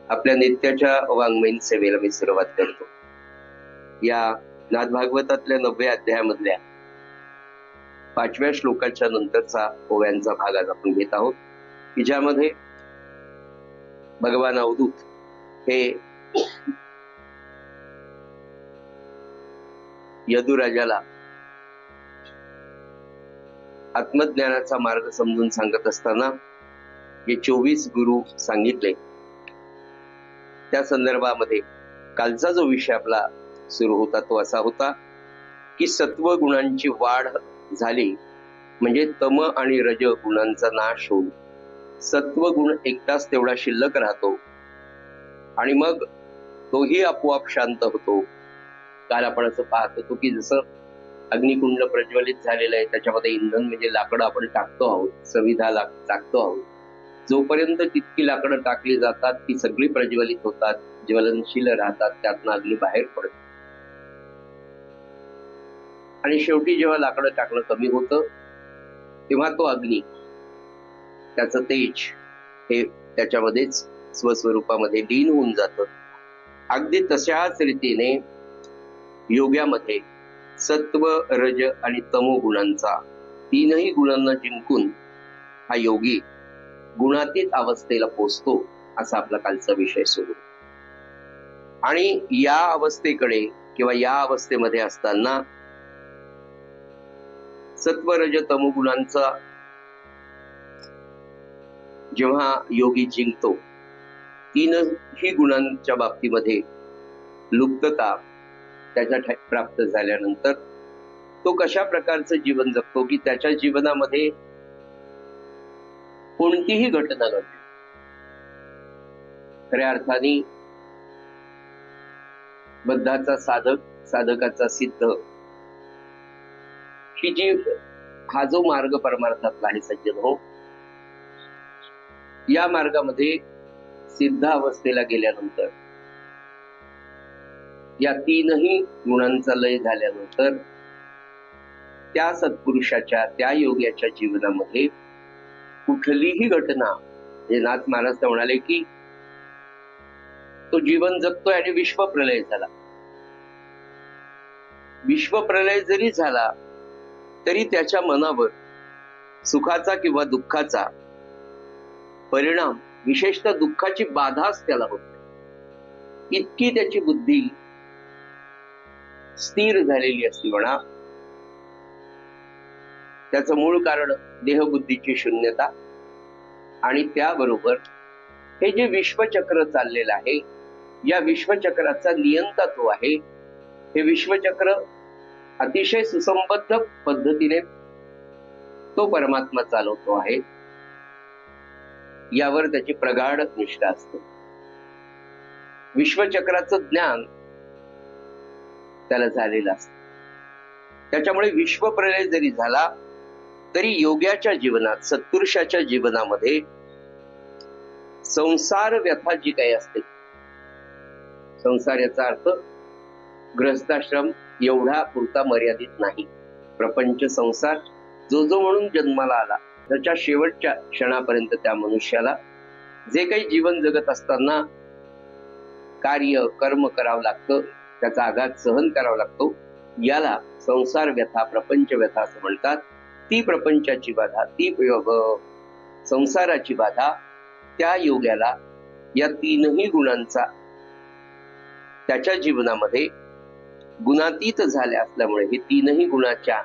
आपल्या नित्याच्या वाङ्मयीन सेवेला मी सुरुवात करतो. या नाथ भागवतातल्या 9व्या अध्यायामधल्या 5व्या श्लोकाच्या नंतरचा ओव्यांचा भाग आज आपण घेत आहोत, की ज्यामध्ये भगवान अवधूत हे यदुराजाला आत्मज्ञानाचा मार्ग समजून सांगत असताना जे 24 गुरु सांगितले त्या संदर्भामध्ये कालचा जो विषय आपला सुरू होता तो असा होता की सत्व गुणांची वाढ झाली म्हणजे तम आणि रज गुणांचा नाश होऊन सत्व गुण एकटाच तेवढा शिल्लक राहतो आणि मग तोही आपोआप शांत होतो. काल आपण असं पाहत होतो की जसं अग्निकुंड प्रज्वलित झालेलं आहे, त्याच्यामध्ये इंधन म्हणजे लाकडं आपण टाकतो आहोत, सविधा टाकतो आहोत. जोपर्यंत तितकी लाकडं टाकली जातात ती सगळी प्रज्वलित होतात, ज्वलनशील राहतात, त्यातनं अग्नी बाहेर पडतो आणि शेवटी जेव्हा लाकडं टाकणं कमी होतं तेव्हा तो अग्नी त्याचं तेज हे त्याच्यामध्येच स्वस्वरूपामध्ये लीन होऊन जातं. अगदी तशाच रीतीने योगामध्ये सत्व रज आणि तमो गुणांचा तीनही गुणांना जिंकून हा योगी गुणातीत अवस्थेला पोचतो असा आपला कालचा विषय सुरू. आणि या अवस्थेकडे किंवा या अवस्थेमध्ये असताना सत्व रज तमो गुणांचा जेव्हा योगी जिंकतो, तीनही गुणांच्या बाबतीमध्ये लुप्तता त्याच्या प्राप्त झाल्यानंतर तो कशा प्रकारचं जीवन जगतो की त्याच्या जीवनामध्ये कोणतीही घटना घडते खऱ्या अर्थाने बद्धाचा साधक साधकाचा सिद्ध ही जी हा जो मार्ग परमार्थातला आहे सज्जन हो, या मार्गामध्ये सिद्ध अवस्थेला गेल्यानंतर या तीनही गुणांचा लय झाल्यानंतर त्या सत्पुरुषाच्या त्या योग्याच्या जीवनामध्ये कुठलीही घटना, हे नाथ महाराज म्हणाले की तो जीवन जगतोय आणि विश्वप्रलय झाला. विश्वप्रलय जरी झाला तरी त्याच्या मनावर सुखाचा किंवा दुःखाचा परिणाम, विशेषतः दुःखाची बाधाच त्याला होत नाही. इतकी त्याची बुद्धी स्थिर झालेली असती म्हणा. त्याचं मूळ कारण देहबुद्धीची शून्यता आणि त्याबरोबर हे जे विश्वचक्र चाललेलं आहे, या विश्वचक्राचा नियंता तो आहे. हे विश्वचक्र अतिशय सुसंबद्ध पद्धतीने तो परमात्मा चालवतो आहे, यावर त्याची प्रगाढ निष्ठा असते. विश्वचक्राचं ज्ञान त्याला झालेलं असतं. त्याच्यामुळे विश्वप्रलय जरी झाला तरी योग्याच्या जीवनात, सत्पुरुषाच्या जीवनामध्ये संसार व्यथा जी काही असते, संसार याचा अर्थ गृहस्थाश्रम एवढा पुरता मर्यादित नाही. प्रपंच संसार जो जो म्हणून जन्माला आला त्याच्या शेवटच्या क्षणापर्यंत त्या मनुष्याला जे काही जीवन जगत असताना कार्य कर्म करावं लागतं, त्याचा आघात सहन करावा लागतो, याला संसार व्यथा, प्रपंच व्यथा असं म्हणतात. ती प्रपंचाची बाधा, ती संसाराची बाधा त्या योग्याला या तीनही गुणांचा त्याच्या जीवनामध्ये गुणातीत झाले असल्यामुळे, हे तीनही गुणाच्या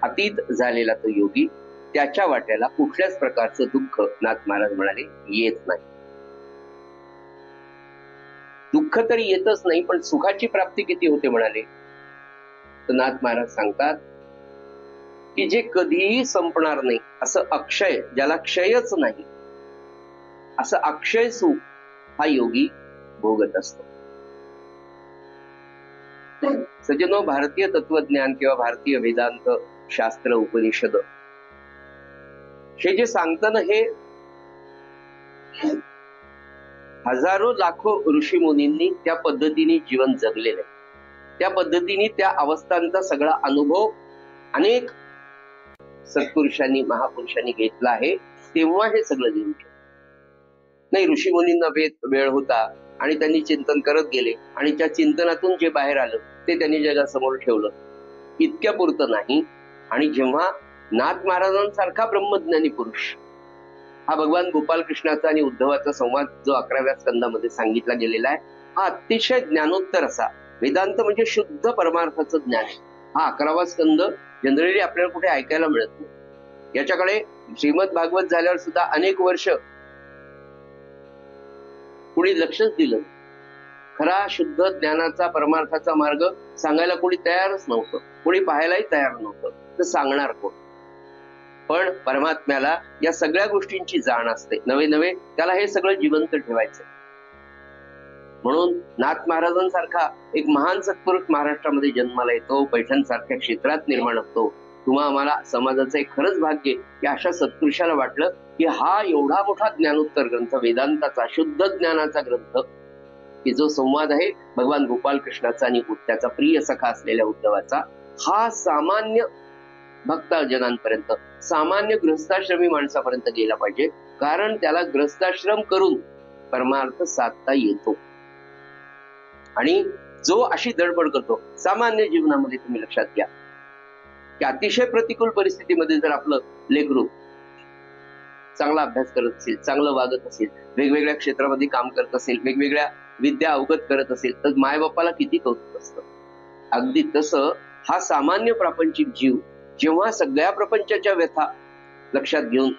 अतीत झालेला तो योगी त्याच्या वाट्याला कुठल्याच प्रकारचं दुःख, नाथ महाराज म्हणाले, येत नाही. दुःख तरी येतच नाही, पण सुखाची प्राप्ती किती होते म्हणाले तर नाथ महाराज सांगतात की जे कधीही संपणार नाही असं अक्षय, ज्याला क्षयच नाही असं अक्षय सुख हा योगी भोगत असतो. सज्जनो, भारतीय तत्वज्ञान किंवा भारतीय वेदांत शास्त्र उपनिषद हे जे सांगताना हे हजारो लाखो ऋषी मुनींनी त्या पद्धतीने जीवन जगलेलं आहे. त्या पद्धतीने त्या अवस्थांचा सगळा अनुभव अनेक सत्पुरुषांनी, महापुरुषांनी घेतला आहे, तेव्हा हे सगळं लिहून ठेवलं. नाही, ऋषीमुनींना वेळ होता आणि त्यांनी चिंतन करत गेले आणि त्या चिंतनातून जे बाहेर आलं ते त्यांनी जगासमोर ठेवलं, इतक्या पुरतं नाही. आणि जेव्हा नाथ महाराजांसारखा ब्रह्मज्ञानी पुरुष, हा भगवान गोपालकृष्णाचा आणि उद्धवाचा संवाद जो 11व्या स्कंदामध्ये सांगितला गेलेला आहे, हा अतिशय ज्ञानोत्तर असा वेदांत म्हणजे शुद्ध परमार्थाचं ज्ञान आहे. हा 11वा स्कंद जनरली आपल्याला कुठे ऐकायला मिळत नाही. याच्याकडे श्रीमद भागवत झाल्यावर सुद्धा अनेक वर्ष कुणी लक्षच दिलं. खरा शुद्ध ज्ञानाचा परमार्थाचा मार्ग सांगायला कोणी तयारच नव्हतं, कोणी पाहायलाही तयार नव्हतं. तर सांगणार कोण? पण परमात्म्याला या सगळ्या गोष्टींची जाण असते. नवे नवे त्याला हे सगळं जिवंत ठेवायचं. म्हणून नाथ महाराजांसारखा एक महान सत्पुरुष महाराष्ट्रामध्ये जन्माला येतो, पैठण सारख्या क्षेत्रात निर्माण होतो. तुम्हा आम्हाला समाजाचं एक खरंच भाग्य की अशा सत्पुरुषाला वाटलं की हा एवढा मोठा ज्ञानोत्तर ग्रंथ, वेदांताचा शुद्ध ज्ञानाचा ग्रंथ, की जो संवाद आहे भगवान गोपालकृष्णाचा आणि त्याचा प्रिय सखा असलेल्या उद्धवाचा, हा सामान्य भक्तजनांपर्यंत, सामान्य गृहस्थाश्रमी माणसापर्यंत गेला पाहिजे. कारण त्याला गृहस्थाश्रम करून परमार्थ साधता येतो. आणि जो अशी धडपड करतो सामान्य जीवनामध्ये, तुम्ही लक्षात घ्या की अतिशय प्रतिकूल परिस्थितीमध्ये जर आपलं लेकरू चांगला अभ्यास करत असेल, चांगलं वागत असेल, वेगवेगळ्या क्षेत्रामध्ये काम करत असेल, वेगवेगळ्या विद्या अवगत करत असेल, तर मायबापाला किती कौतुक असतं. अगदी तसं हा सामान्य प्रापंचिक जीव जेव्हा सगळ्या प्रपंचाच्या व्यथा लक्षात घेऊन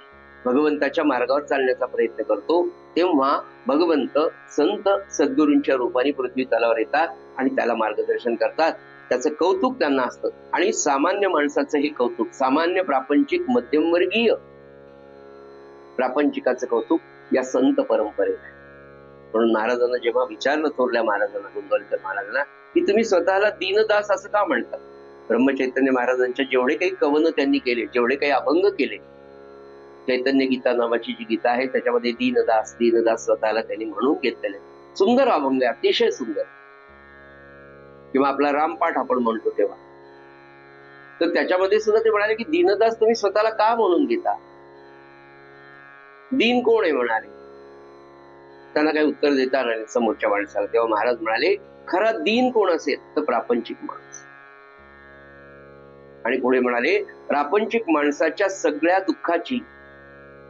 भगवंताच्या मार्गावर चालण्याचा प्रयत्न करतो, तेव्हा भगवंत संत सद्गुरूंच्या रूपाने पृथ्वी तलावर येतात आणि त्याला मार्गदर्शन करतात. त्याचं कौतुक त्यांना असतं. आणि सामान्य माणसाचं हे कौतुक, सामान्य प्रापंचिक मध्यमवर्गीय प्रापंचिकाचं कौतुक या संत परंपरेत आहे. म्हणून महाराजांना जेव्हा विचारलं थोरल्या महाराजांना, गोंदवलेकर महाराजांना, की तुम्ही स्वतःला दीनदास असं का म्हणतात? ब्रह्मचैतन्य महाराजांच्या जेवढे काही कवन त्यांनी केले, जेवढे काही अभंग केले, चैतन्य गीता नावाची जी गीता आहे त्याच्यामध्ये दीनदास दीनदास स्वतःला त्यांनी म्हणून घेतलेले सुंदर अभंग आहे, अतिशय सुंदर. किंवा आपला रामपाठ आपण म्हणतो तेव्हा, तर त्याच्यामध्ये सुद्धा ते म्हणाले की दीनदास तुम्ही स्वतःला का म्हणून घेता? दीन कोण आहे म्हणाले. त्यांना काही उत्तर देता आलं नाही समोरच्या माणसाला. तेव्हा महाराज म्हणाले खरा दीन कोण असेल तर प्रापंचिक माणूस. आणि पुढे म्हणाले प्रापंचिक माणसाच्या सगळ्या दुःखाची,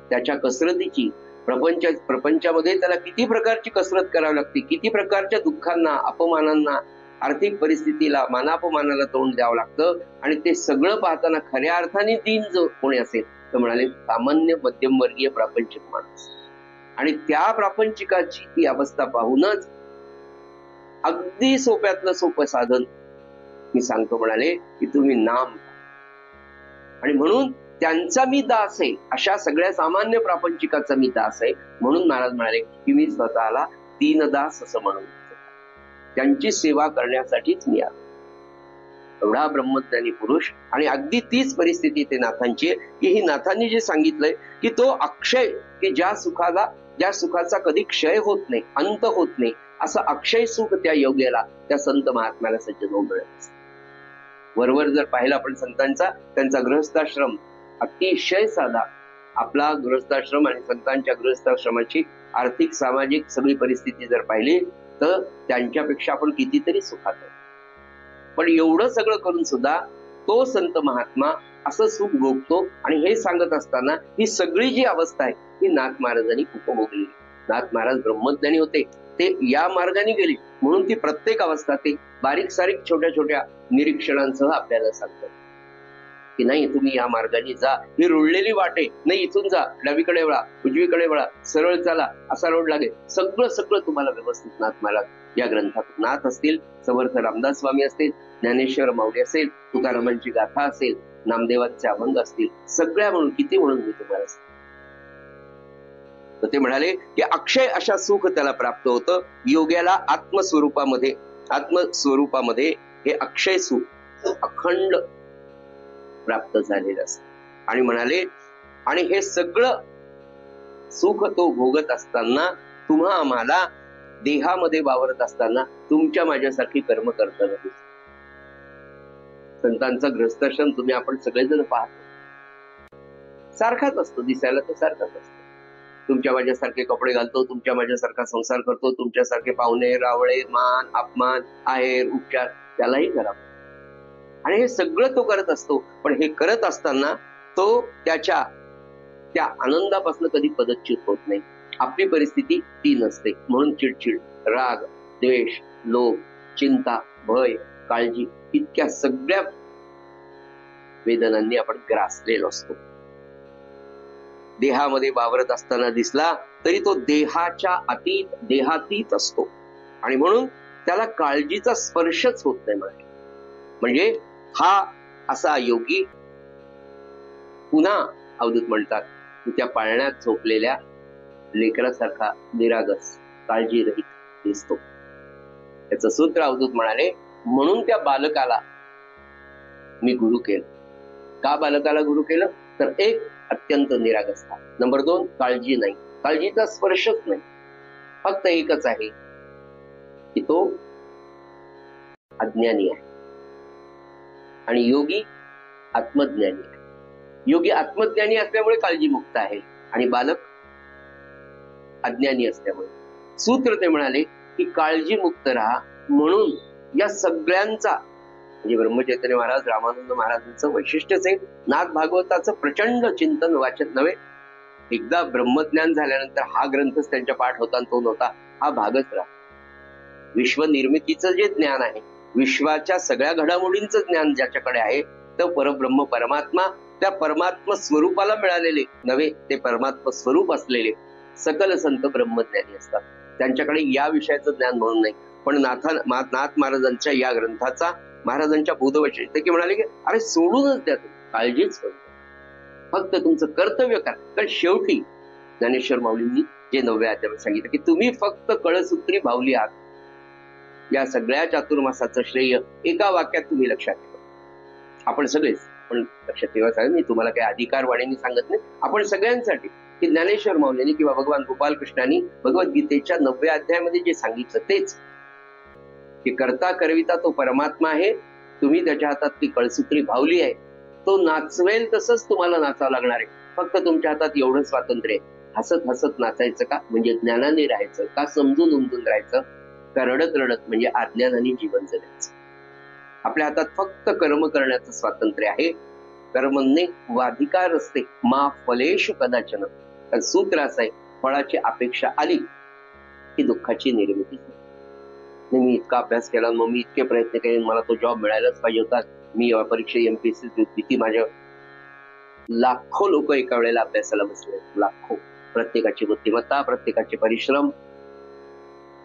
त्याच्या कसरतीची, प्रपंचामध्ये त्याला किती प्रकारची कसरत करावी लागते, किती प्रकारच्या दुःखांना, अपमानांना, आर्थिक परिस्थितीला, मानापमानाला तोंड द्यावं लागतं. आणि ते सगळं पाहताना खऱ्या अर्थाने दीन जो कोणी असेल तर म्हणाले सामान्य मध्यमवर्गीय प्रापंचिक माणूस. आणि त्या प्रापंचिकाची ती अवस्था पाहूनच अगदी सोप्यातलं सोपं साधन मी सांगतो. म्हणाले की तुम्ही नाम, आणि म्हणून त्यांचा मी दास आहे, अशा सगळ्या सामान्य प्रापंचिकाचा मी दास आहे. म्हणून महाराज म्हणाले की मी स्वतःला दीनदास असं म्हणून त्यांची सेवा करण्यासाठीच मी आलो. एवढा ब्रह्मज्ञानी पुरुष. आणि अगदी तीच परिस्थिती ते नाथांची, की ही नाथांनी जे सांगितलंय की तो अक्षय, की ज्या सुखाचा कधी क्षय होत नाही, अंत होत नाही, असं अक्षय सुख त्या योग्याला, त्या संत महात्म्याला सज्जन होऊन मिळत. वरवर जर पाहिलं आपण संतांचा, त्यांचा गृहस्थाश्रम अतिशय साधा. आपला गृहस्थाश्रम आणि संतांच्या गृहस्थाश्रमाची आर्थिक सामाजिक सगळी परिस्थिती जर पाहिली तर त्यांच्यापेक्षा आपण कितीतरी सुखात आहे. पण एवढं सगळं करून सुद्धा तो संत महात्मा असं सुख भोगतो. आणि हे सांगत असताना ही सगळी जी अवस्था आहे ही नाथ महाराजांनी उपभोगली. नाथ महाराज ब्रह्मज्ञानी होते, ते या मार्गाने गेले. म्हणून ती प्रत्येक अवस्था ते बारीक सारीक छोट्या छोट्या निरीक्षणांसह आपल्याला सांगतात की नाही तुम्ही या मार्गाने जा, ही रुळलेली वाट आहे, नाही इथून जा, डावीकडे वळा, उजवीकडे वळा, सरळ चाला, असा रोड लागेल. सगळं तुम्हाला व्यवस्थित नाथ महाराज या ग्रंथात, नाथ असतील, समर्थ रामदास स्वामी असतील, ज्ञानेश्वर माऊली असेल, तुकारामांची गाथा असेल, नामदेवांचे अभंग असतील, सगळ्या म्हणून किती म्हणून मी तुम्हाला सांगतो. तर ते म्हणाले की अक्षय अशा सुख त्याला प्राप्त होतं. योग्याला आत्मस्वरूपामध्ये हे अक्षय सुख अखंड प्राप्त झालेलं असत. आणि म्हणाले आणि हे सगळं सुख तो भोगत असताना तुम्हा आम्हाला देहामध्ये वावरत असताना तुमच्या माझ्यासारखी कर्म करताना दिसत. संतांचा ग्रस्ताश्रम तुम्ही आपण सगळेजण पाहतो, सारखाच असतो, दिसायला तो सारखाच असतो. तुमच्या माझ्यासारखे कपडे घालतो, तुमच्या माझ्यासारखा संसार करतो, तुमच्यासारखे पाहुणे रावळे मान अपमान आहेर उपचार त्यालाही करा. आणि हे सगळं तो करत असतो. पण हे करत असताना तो त्याच्या त्या आनंदापासून कधी पदच्युत होत नाही. आपली परिस्थिती ती नसते म्हणून चिडचिड, राग, द्वेष, लोभ, चिंता, भय, काळजी इतक्या सगळ्या वेदनांनी आपण ग्रासलेलो असतो. देहामध्ये वावरत असताना दिसला तरी तो देहाच्या अतीत देहातीत असतो आणि म्हणून त्याला काळजीचा स्पर्शच होत नाही. म्हणजे हा असा योगी पुन्हा अवधूत म्हणतात की त्या पाळण्यात झोपलेल्या लेकरासारखा निरागस काळजी रहित दिसतो. त्याचं सूत्र अवधूत म्हणाले, म्हणून त्या बालकाला मी गुरु केलं. का बालकाला गुरु केलं? तर एक अत्यंत निरागसता, नंबर 2 काळजी नाही, काळजीचा स्पर्शच नाही. फक्त एकच आहे की तो अज्ञानी आहे आणि योगी आत्मज्ञानी आहे. योगी आत्मज्ञानी असल्यामुळे काळजीमुक्त आहे आणि बालक अज्ञानी असल्यामुळे. सूत्र ते म्हणाले की काळजीमुक्त राहा. म्हणून या सगळ्यांचा म्हणजे ब्रह्मचैतन्य महाराज रामानंद महाराजांचं वैशिष्ट्यच आहे. नाथ भागवताचं प्रचंड चिंतन वाचन नव्हे. एकदा ब्रह्मज्ञान झाल्यानंतर हा ग्रंथच त्यांच्या पाठ होता तो नव्हता, हा भागच राहा. विश्वनिर्मितीचं जे ज्ञान आहे, विश्वाच्या सगळ्या घडामोडींचं ज्ञान ज्याच्याकडे आहे, तर परब्रह्म परमात्मा, त्या परमात्मा स्वरूपाला मिळालेले नव्हे, ते परमात्मा स्वरूप असलेले सकल संत ब्रह्मज्ञानी असतात. त्यांच्याकडे या विषयाचं ज्ञान म्हणून नाही. पण नाथ महाराजांच्या या ग्रंथाचा महाराजांच्या बोधवचन ते की म्हणाले की अरे सोडूनच द्या, काळजीच करतो, फक्त तुमचं कर्तव्य करा. कारण शेवटी ज्ञानेश्वर माऊलींनी जे 9व्या अध्यायात सांगितलं की तुम्ही फक्त कळसूत्री भावली आहात. या सगळ्या चातुर्मासाचं श्रेय एका वाक्यात तुम्ही लक्षात ठेवा. आपण सगळेच पण लक्षात ठेवा. साहेब मी तुम्हाला काही अधिकार वाणीने सांगत नाही, आपण सगळ्यांसाठी की ज्ञानेश्वर माऊलींनी किंवा भगवान गोपालकृष्णांनी भगवद्गीतेच्या 9व्या अध्यायामध्ये जे सांगितलं तेच की करता करविता तो परमात्मा आहे, तुम्ही त्याच्या हातात ती कळसूत्री भावली आहे, तो नाचवेल तसंच तुम्हाला नाचावं लागणार आहे. फक्त तुमच्या हातात एवढं स्वातंत्र्य आहे. हसत हसत नाचायचं का? म्हणजे ज्ञानाने राहायचं का? समजून उमजून राहायचं का? रडत रडत म्हणजे अज्ञानाने जीवन जगायचं. आपल्या हातात फक्त कर्म करण्याचं स्वातंत्र्य आहे. कर्मणे वाधिकार असते मा फलेषु कदाचन. सूत्र असं आहे, फळाची अपेक्षा आली की दुःखाची निर्मिती होते. मी इतका अभ्यास केला, मग मी इतके प्रयत्न केले, मला तो जॉब मिळायलाच पाहिजे होता, मी परीक्षा एमपीएससी भीती, माझ्या लाखो लोक एका वेळेला अभ्यासाला बसले, लाखो. प्रत्येकाची बुद्धिमत्ता, प्रत्येकाचे परिश्रम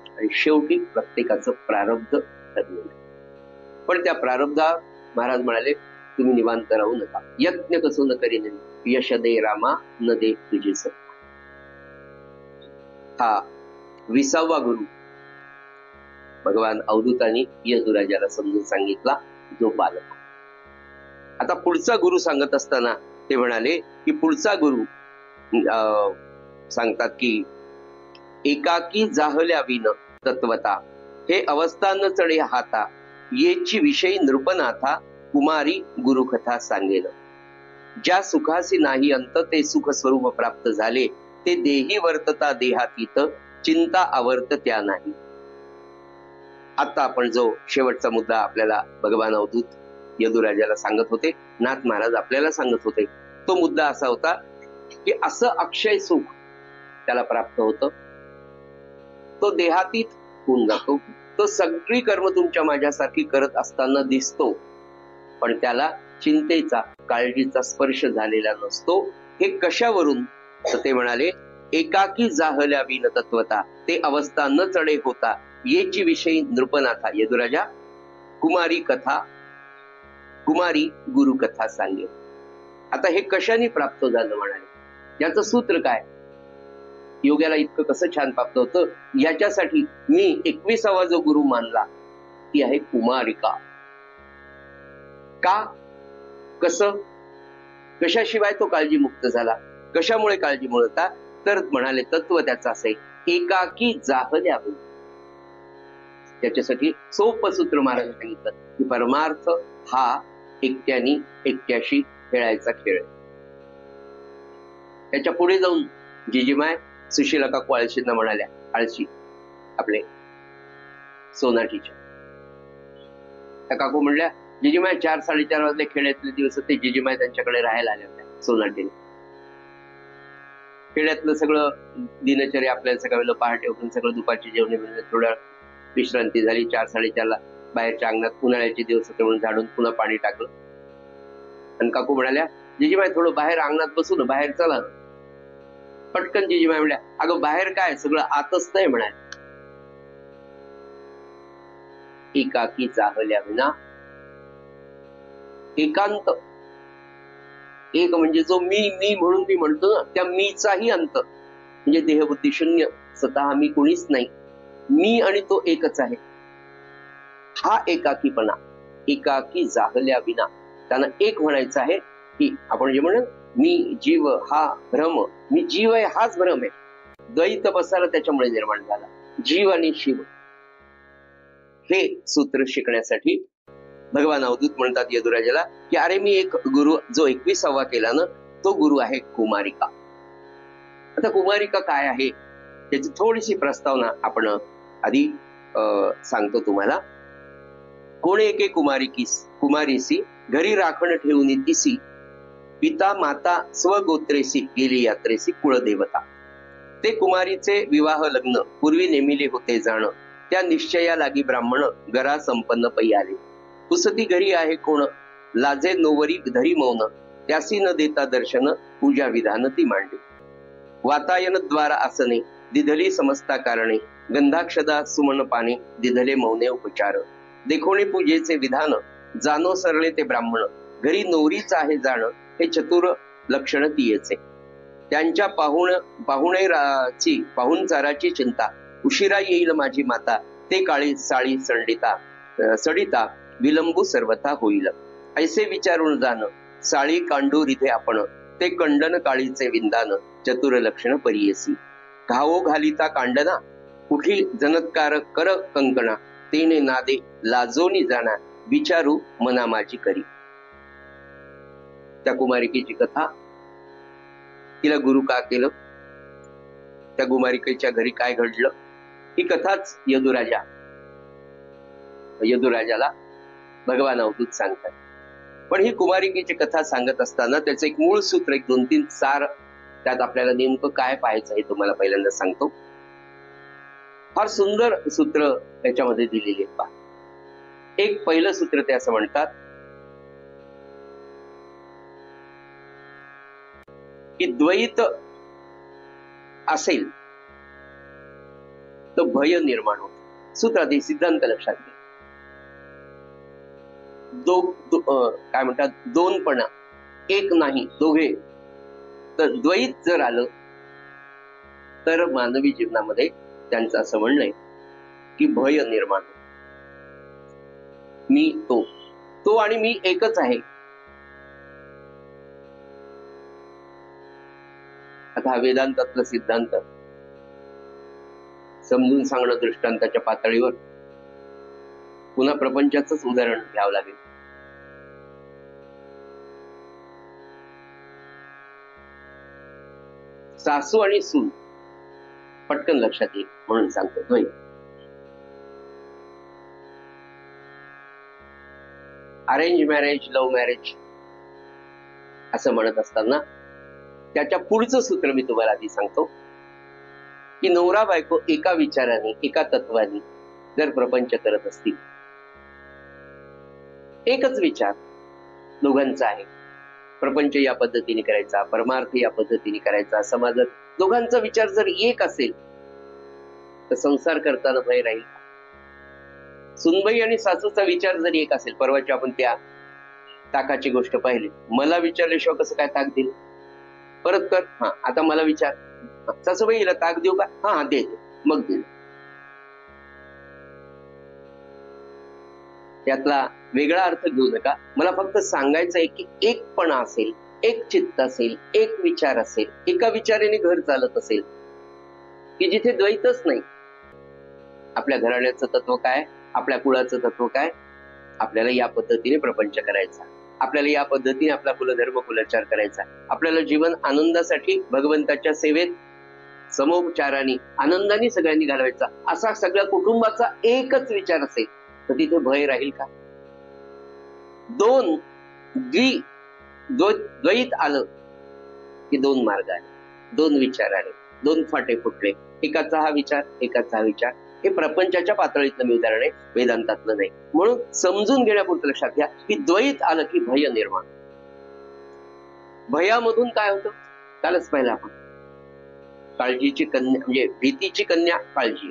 आणि शेवटी प्रत्येकाचं प्रारब्ध ठरलेलं. पण त्या प्रारब्धात महाराज म्हणाले तुम्ही निवांत राहू नका. यज्ञ कसो न करीन यश दे रामा न दे तुझी सत्ता. हा 20वा गुरु भगवान अवधूतांनी यदुराजाला समजून सांगितला, जो बालक. आता पुढचा गुरु सांगत असताना ते म्हणाले की पुढचा गुरु सांगतात की एकाकी जाहल्या विन तत्वता हे अवस्था न चढे हाता येची विषयी नृपनाथा कुमारी गुरुकथा सांगेल. ज्या सुखासी नाही अंत ते सुख स्वरूप प्राप्त झाले ते देही वर्तता देहातीत चिंता आवर्त त्या नाही. आता आपण जो शेवटचा मुद्दा आपल्याला भगवान अवधूत यदुराजाला सांगत होते, नाथ महाराज आपल्याला सांगत होते, तो मुद्दा असा होता की असं अक्षय सुख त्याला प्राप्त होतं, तो देहातीत होऊन जातो, तो सगळी कर्म तुमच्या माझ्यासारखी करत असताना दिसतो, पण त्याला चिंतेचा काळजीचा स्पर्श झालेला नसतो. हे कशावरून? तर ते म्हणाले एकाकी जाहल्या विन तत्वता ते अवस्था न चढे होता येची विषयी नृपनाथा यदुराजा कुमारी कथा कुमारी गुरु कथा सांगे. आता हे कशाने प्राप्त झालं म्हणाले? याचं सूत्र काय? योग्याला इतकं कसं छान प्राप्त होतं याच्यासाठी मी 21वा जो गुरु मानला ती आहे कुमारिका. का? कसं? कशाशिवाय तो काळजीमुक्त झाला? कशामुळे काळजीमुळे होता? तर म्हणाले तत्व त्याचं असे एकाकी जाहल्या होईल. त्याच्यासाठी सोपं सूत्र महाराज सांगितलं की परमार्थ हा एकट्यानी एकट्याशी खेळायचा खेळ. त्याच्या पुढे जाऊन जिजिमाय सुशीला काकू आळशींना म्हणाल्या, आळशी आपले सोनाटीच्या, त्या काकू म्हणल्या, जिजीमाय 4-4:30 वाजले, खेड्यातले दिवस होते, जिजीमाय त्यांच्याकडे राहायला आल्या होत्या सोनाटीने. खेड्यातलं सगळं दिनचर्या आपल्याला सगळं पहाटे उठून सगळं दुपारची जेवणे मिळणे, थोड्या विश्रांती झाली. 4-4:30 बाहेरच्या अंगणात उन्हाळ्याचे दिवस होते म्हणून झाडून पुन्हा पाणी टाकलं. आणि काकू म्हणाल्या, जिजीमाय थोडं बाहेर अंगणात बसू ना, बाहेर चला. पटकन जिजीमाय म्हणल्या, अगं बाहेर काय, सगळं आतच नाही म्हणाय. एकाकी जाहल्या विना एकांत. एक म्हणजे जो मी मी म्हणून मी म्हणतो ना, त्या मीचाही अंत म्हणजे देहबुद्धी शून्य, स्वतः मी कोणीच नाही, मी आणि तो एकच आहे. हा एकाकीपणा, एकाकी जाहल्या विना, त्यांना एक म्हणायचं आहे की आपण जे म्हणून मी जीव हा भ्रम, मी जीव आहे हाच भ्रम आहे. द्वैत बसायला त्याच्यामुळे निर्माण झाला, जीव आणि शिव. हे सूत्र शिकण्यासाठी भगवान अवधूत म्हणतात यदुराजाला की अरे मी एक गुरु जो 21वा केला ना, तो गुरु आहे कुमारिका. आता कुमारिका काय आहे त्याची थोडीशी प्रस्तावना आपण आधी सांगतो तुम्हाला. कोण एके कुमारीसी घरी राखण ठेवून तिसी, पिता माता स्वगोत्रेसी गेली यात्रेसी कुळदेवता. ते कुमारीचे विवाह लग्न पूर्वी नेमिले होते जाण, त्या निश्चया लागी ब्राह्मण गरा संपन्न पै आले. पुसती घरी आहे कोण, लाजे नोवरी धरी मौन, त्यासी न देता दर्शन पूजा विधान ती मांडली. वातायन द्वार आसने दिधली समस्ता कारणे, गंधाक्षदा सुमन पाने दिधले मौने उपचार. देखोणे पूजेचे विधान जानो सरळे ते ब्राह्मण, घरी नोरीच आहे जाण हे चतुर लक्षण तियेचे. त्यांच्या पाहुणचाराची चिंता, उशिरा येईल माझी माता, ते काळी साळी सडिता विलंबू सर्वथा होईल. ऐसे विचारून जाण साळी कांडू रिधे आपण, ते कंडन काळीचे विंदान चतुर लक्षण परियेसी. घावो घालिता कांडना कुठी जनत्कार कर कंकणा, तेने नादे लाजोनी जाणा विचारू मना माझी करी. त्या कुमारिकेची कथा, तिला गुरु का केलं, त्या कुमारिकेच्या घरी काय घडलं, ही कथाच यदुराजाला भगवान अवधूत सांगतात. पण ही कुमारिकेची कथा सांगत असताना त्याचं एक मूळ सूत्र, एक 2-3 सार त्यात आपल्याला नेमकं काय पाहायचं हे तुम्हाला पहिल्यांदा सांगतो. फार सुंदर सूत्र त्याच्यामध्ये दिलेली आहेत पहा. एक पहिलं सूत्र ते असं म्हणतात की द्वैत असेल तर भय निर्माण होते. सूत्रात सिद्धांत लक्षात घ्या. काय म्हणतात, दोनपणा, एक नाही दोघे, तर द्वैत जर आलं तर मानवी जीवनामध्ये त्यांचं असं म्हणणं आहे की भय निर्माण होतं. मी तो आणि मी एकच आहे. आता हा वेदांतातला सिद्धांत समजून सांगणं दृष्टांताच्या पातळीवर पुन्हा प्रपंचाचंच उदाहरण घ्यावं लागेल. सासू आणि सून पटकन लक्षात येईल म्हणून सांगतो. द्वैत, अरेंज मॅरेज, लव्ह मॅरेज असं म्हणत असताना त्याच्या पुढचं सूत्र मी तुम्हाला आधी सांगतो की नवरा बायको एका विचाराने, एका तत्वाने जर प्रपंच करत असतील, एकच विचार दोघांचा आहे, प्रपंच या पद्धतीने करायचा, परमार्थ या पद्धतीने करायचा, समाजात दोघांचा विचार जर एक असेल तर संसार करताना भय राहील. सुनबाई आणि सासूचा विचार जरी एक असेल, परवाची आपण त्या ताकाची गोष्ट पाहिली, मला विचारल्याशिवाय कसं काय ताक देईल, परत कर, हा आता मला विचार, सासूबाई हिला ताक देऊ का, हा दे, मग दिलं. त्यातला वेगळा अर्थ घेऊ नका. मला फक्त सांगायचं आहे की एकपणा असेल, एक चित्त असेल, एक विचार असेल, एका विचाराने घर चालत असेल की जिथे द्वैतच नाही. आपल्या घराण्याचं तत्व काय, आपल्या कुळाचं तत्व काय, आपल्याला या पद्धतीने प्रपंच करायचा, आपल्याला या पद्धतीने आपला कुलधर्म कुलाचार करायचा, आपल्याला जीवन आनंदासाठी भगवंताच्या सेवेत समोपचाराने आनंदाने सगळ्यांनी घालवायचा असा सगळ्या कुटुंबाचा एकच विचार असेल तर तिथे भय राहील का? दोन द्वैत आलं की दोन मार्ग आले, दोन विचार आले, दोन फाटे फुटले. एकाचा हा विचार, एकाचा हा विचार. हे प्रपंचाच्या पातळीतलं मी उदाहरण आहे, वेदांतातलं नाही. म्हणून समजून घेण्यापुरतं लक्षात घ्या की द्वैत आलं की भय निर्माण. भयामधून काय होतं? कालच पाहिलं आपण. काळजीची कन्या म्हणजे भीतीची कन्या काळजी.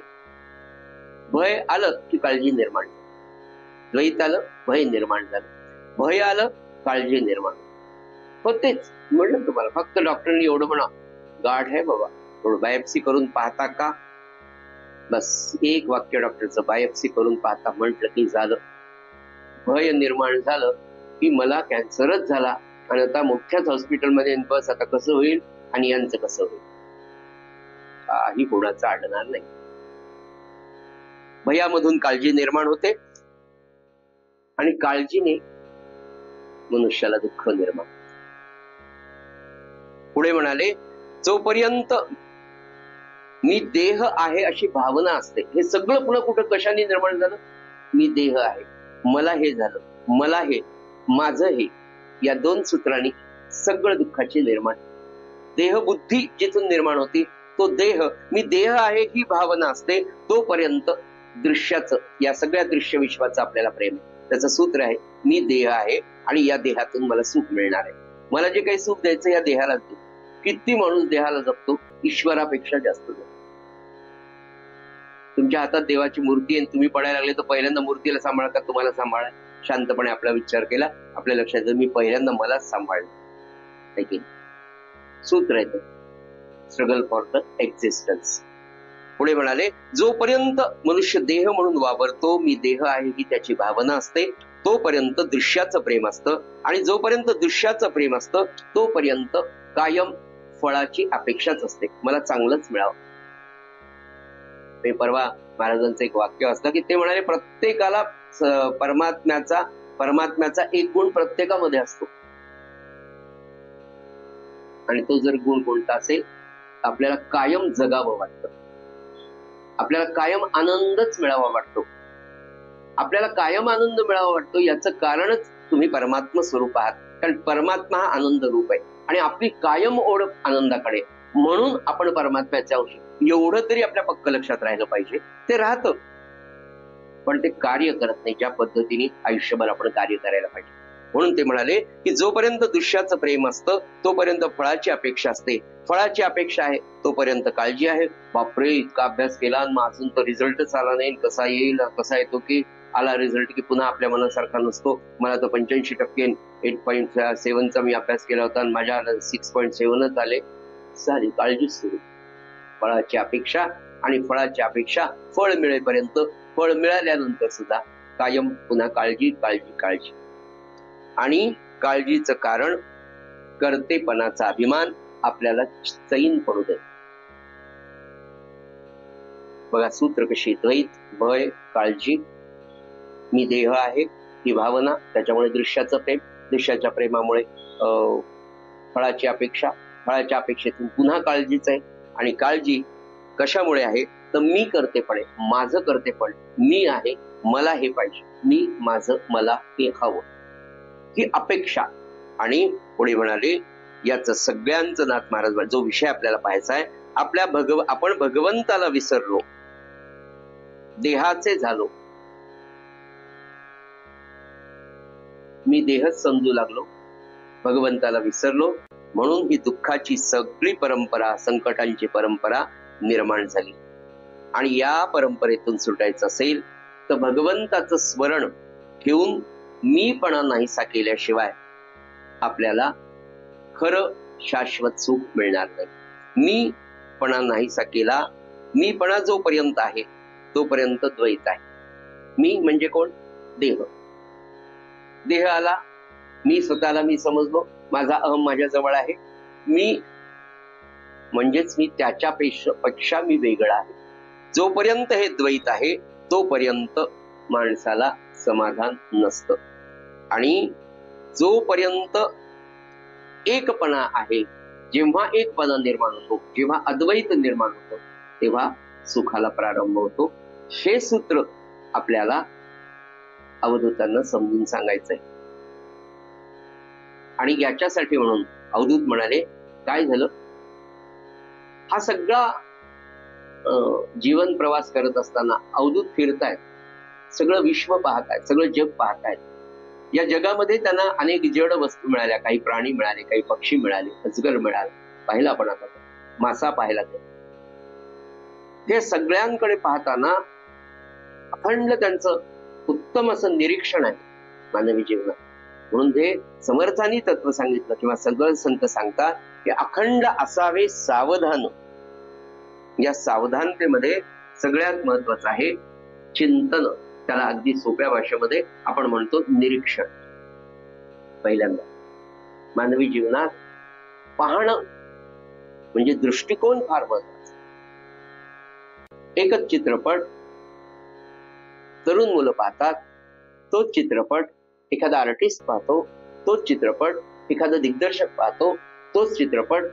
भय आलं की काळजी निर्माण. द्वैत आलं, भय निर्माण झालं. भय आलं, काळजी निर्माण होतेच. म्हणलं तुम्हाला फक्त डॉक्टरनी एवढं म्हणा, गाठ आहे बाबा, थोडं बायोप्सी करून पाहता का? बस एक वाक्य डॉक्टरचं, बायोप्सी करून पाहता म्हटलं की झालं. भय निर्माण झालं की मला कॅन्सरच झाला आणि आता मोठ्याच हॉस्पिटलमध्ये बस आता कसं होईल आणि यांचं कसं होईल, काही कोणाचं अडणार नाही. भयामधून काळजी निर्माण होते आणि काळजीने मनुष्याला दुःख निर्माण. पुढे म्हणाले, जोपर्यंत मी देह आहे अशी भावना असते, हे सगळं पुन्हा कुठं कशाने निर्माण झालं? मी देह आहे, मला हे झालं, मला हे, माझं हे, या दोन सूत्रांनी सगळं दुःखाचे निर्माण. देहबुद्धी जिथून निर्माण होती, तो देह, मी देह आहे ही भावना असते तोपर्यंत दृश्याचं, या सगळ्या दृश्य विश्वाचं आपल्याला प्रेम आहे. त्याचं सूत्र आहे, मी देह आहे आणि या देहातून मला सुख मिळणार आहे. मला जे काही सुख द्यायचं या देहाला देतो. किती माणूस देहाला जपतो? ईश्वरापेक्षा जास्त जपतो. तुमच्या हातात देवाची मूर्ती आहे, तुम्ही पडायला लागले तर पहिल्यांदा मूर्तीला सांभाळा का तुम्हाला सांभाळा? शांतपणे आपला विचार केला, आपल्या लक्षात येतं मी पहिल्यांदा मलाच सांभाळलं. सूत्र आहे, स्ट्रगल फॉर द एक्झिस्टन्स. पुढे म्हणाले, जोपर्यंत मनुष्य देह म्हणून वावरतो, मी देह आहे ही त्याची भावना असते, तोपर्यंत दृश्याचं प्रेम असतं आणि जोपर्यंत दृश्याचं प्रेम असतं तोपर्यंत कायम फळाची अपेक्षाच असते, मला चांगलंच मिळावं. मी परवा महाराजांचं एक वाक्य असतं की ते म्हणाले, प्रत्येकाला परमात्म्याचा एक गुण प्रत्येकामध्ये असतो आणि तो जर गुण कोणता असेल, आपल्याला कायम जगावं वाटतं, आपल्याला कायम आनंदच मिळावा वाटतो. आपल्याला कायम आनंद मिळावा वाटतो याचं कारणच तुम्ही परमात्मा स्वरूप आहात, कारण परमात्मा हा आनंद रूप आहे आणि आपली कायम ओढ आनंदाकडे, म्हणून आपण परमात्म्याचे अंश. एवढं तरी आपल्या पक्क लक्षात राहिलं पाहिजे. ते राहतं पण ते कार्य करत नाही ज्या पद्धतीने आयुष्यभर आपण कार्य करायला पाहिजे. म्हणून ते म्हणाले की जोपर्यंत दृश्याचं प्रेम असतं तोपर्यंत फळाची अपेक्षा असते, फळाची अपेक्षा आहे तोपर्यंत काळजी आहे. बापरे, इतका अभ्यास केला आणि अजून तो रिझल्टच आला नाही, कसा येईल, कसा येतो की आला रिझल्ट की पुन्हा आपल्या मनासारखा नसतो. मला तर 85% 8.7चा मी अभ्यास केला होता आणि माझ्या 6.7च आले. झाली काळजी सुरू. फळाची अपेक्षा आणि फळाची अपेक्षा, फळ मिळेपर्यंत, फळ मिळाल्यानंतर सुद्धा कायम पुन्हा काळजी काळजी काळजी. आणि काळजीचं कारण कर्तेपणाचा अभिमान आपल्याला चैन पडू दे. बघा सूत्र कशी, द्वैत, भय, काळजी, मी देह आहे ही भावना, त्याच्यामुळे दृश्याचं प्रेम, दृश्याच्या प्रेमामुळे फळाची अपेक्षा, फळाच्या अपेक्षेतून पुन्हा काळजीच आहे आणि काळजी कशामुळे आहे तर मी करतेपण आहे, माझं करतेपण, मी आहे, मला हे पाहिजे, मी, माझं, मला हे हवं, ही अपेक्षा. आणि पुढे म्हणाले, याचं सगळ्यांचं नाथ महाराज, जो विषय आपल्याला पाहायचा आहे, आपण भगवंताला विसरलो, देहाचे झालो, मी देहच समजू लागलो, भगवंताला विसरलो, म्हणून ही दुःखाची सगळी परंपरा, संकटांची परंपरा निर्माण झाली. आणि या परंपरेतून सुटायचं असेल तर भगवंताचं स्मरण ठेवून मीपणा नाहीसा केल्याशिवाय आपल्याला खरं शाश्वत सुख मिळणार नाही. मीपणा नाहीसा केला, मीपणा जोपर्यंत आहे तोपर्यंत द्वैत आहे. मी म्हणजे कोण? देह. देह आला, मी स्वतःला मी समजलो, माझा अहम माझ्या जवळ आहे, मी म्हणजेच मी त्याच्यापेक्षा मी वेगळा आहे. जोपर्यंत हे द्वैत आहे तोपर्यंत माणसाला समाधान नसतं आणि जोपर्यंत एकपणा आहे जेव्हा एकपणा निर्माण होतो, जेव्हा अद्वैत निर्माण होतो, तेव्हा सुखाला प्रारंभ होतो. हे सूत्र आपल्याला अवधूतांना समजून सांगायचंय. आणि याच्यासाठी म्हणून अवधूत म्हणाले, काय झालं, हा सगळा जीवन प्रवास करत असताना अवधूत फिरतायत, सगळं विश्व पाहतायत, सगळं जग पाहतायत. या जगामध्ये त्यांना अनेक जड वस्तू मिळाल्या, काही प्राणी मिळाले, काही पक्षी मिळाले, अजगर मिळाला, पाहिला आपण आता मासा पाहिला. ते सगळ्यांकडे पाहताना अखंड त्यांचं उत्तम असं निरीक्षण आहे मानवी जीवनात. म्हणून ते समर्थांनी तत्व सांगितलं किंवा सगळं संत सांगतात की अखंड असावे सावधान. या सावधानतेमध्ये सगळ्यात महत्वाचं आहे चिंतन. त्याला अगदी सोप्या भाषेमध्ये आपण म्हणतो निरीक्षण. पहिल्यांदा मानवी जीवनात पाहणं म्हणजे दृष्टिकोन फार महत्वाचा. एकच चित्रपट तरुण मुलं पाहतात, तोच चित्रपट एखादा आर्टिस्ट पाहतो, तोच चित्रपट एखादा दिग्दर्शक पाहतो, तोच चित्रपट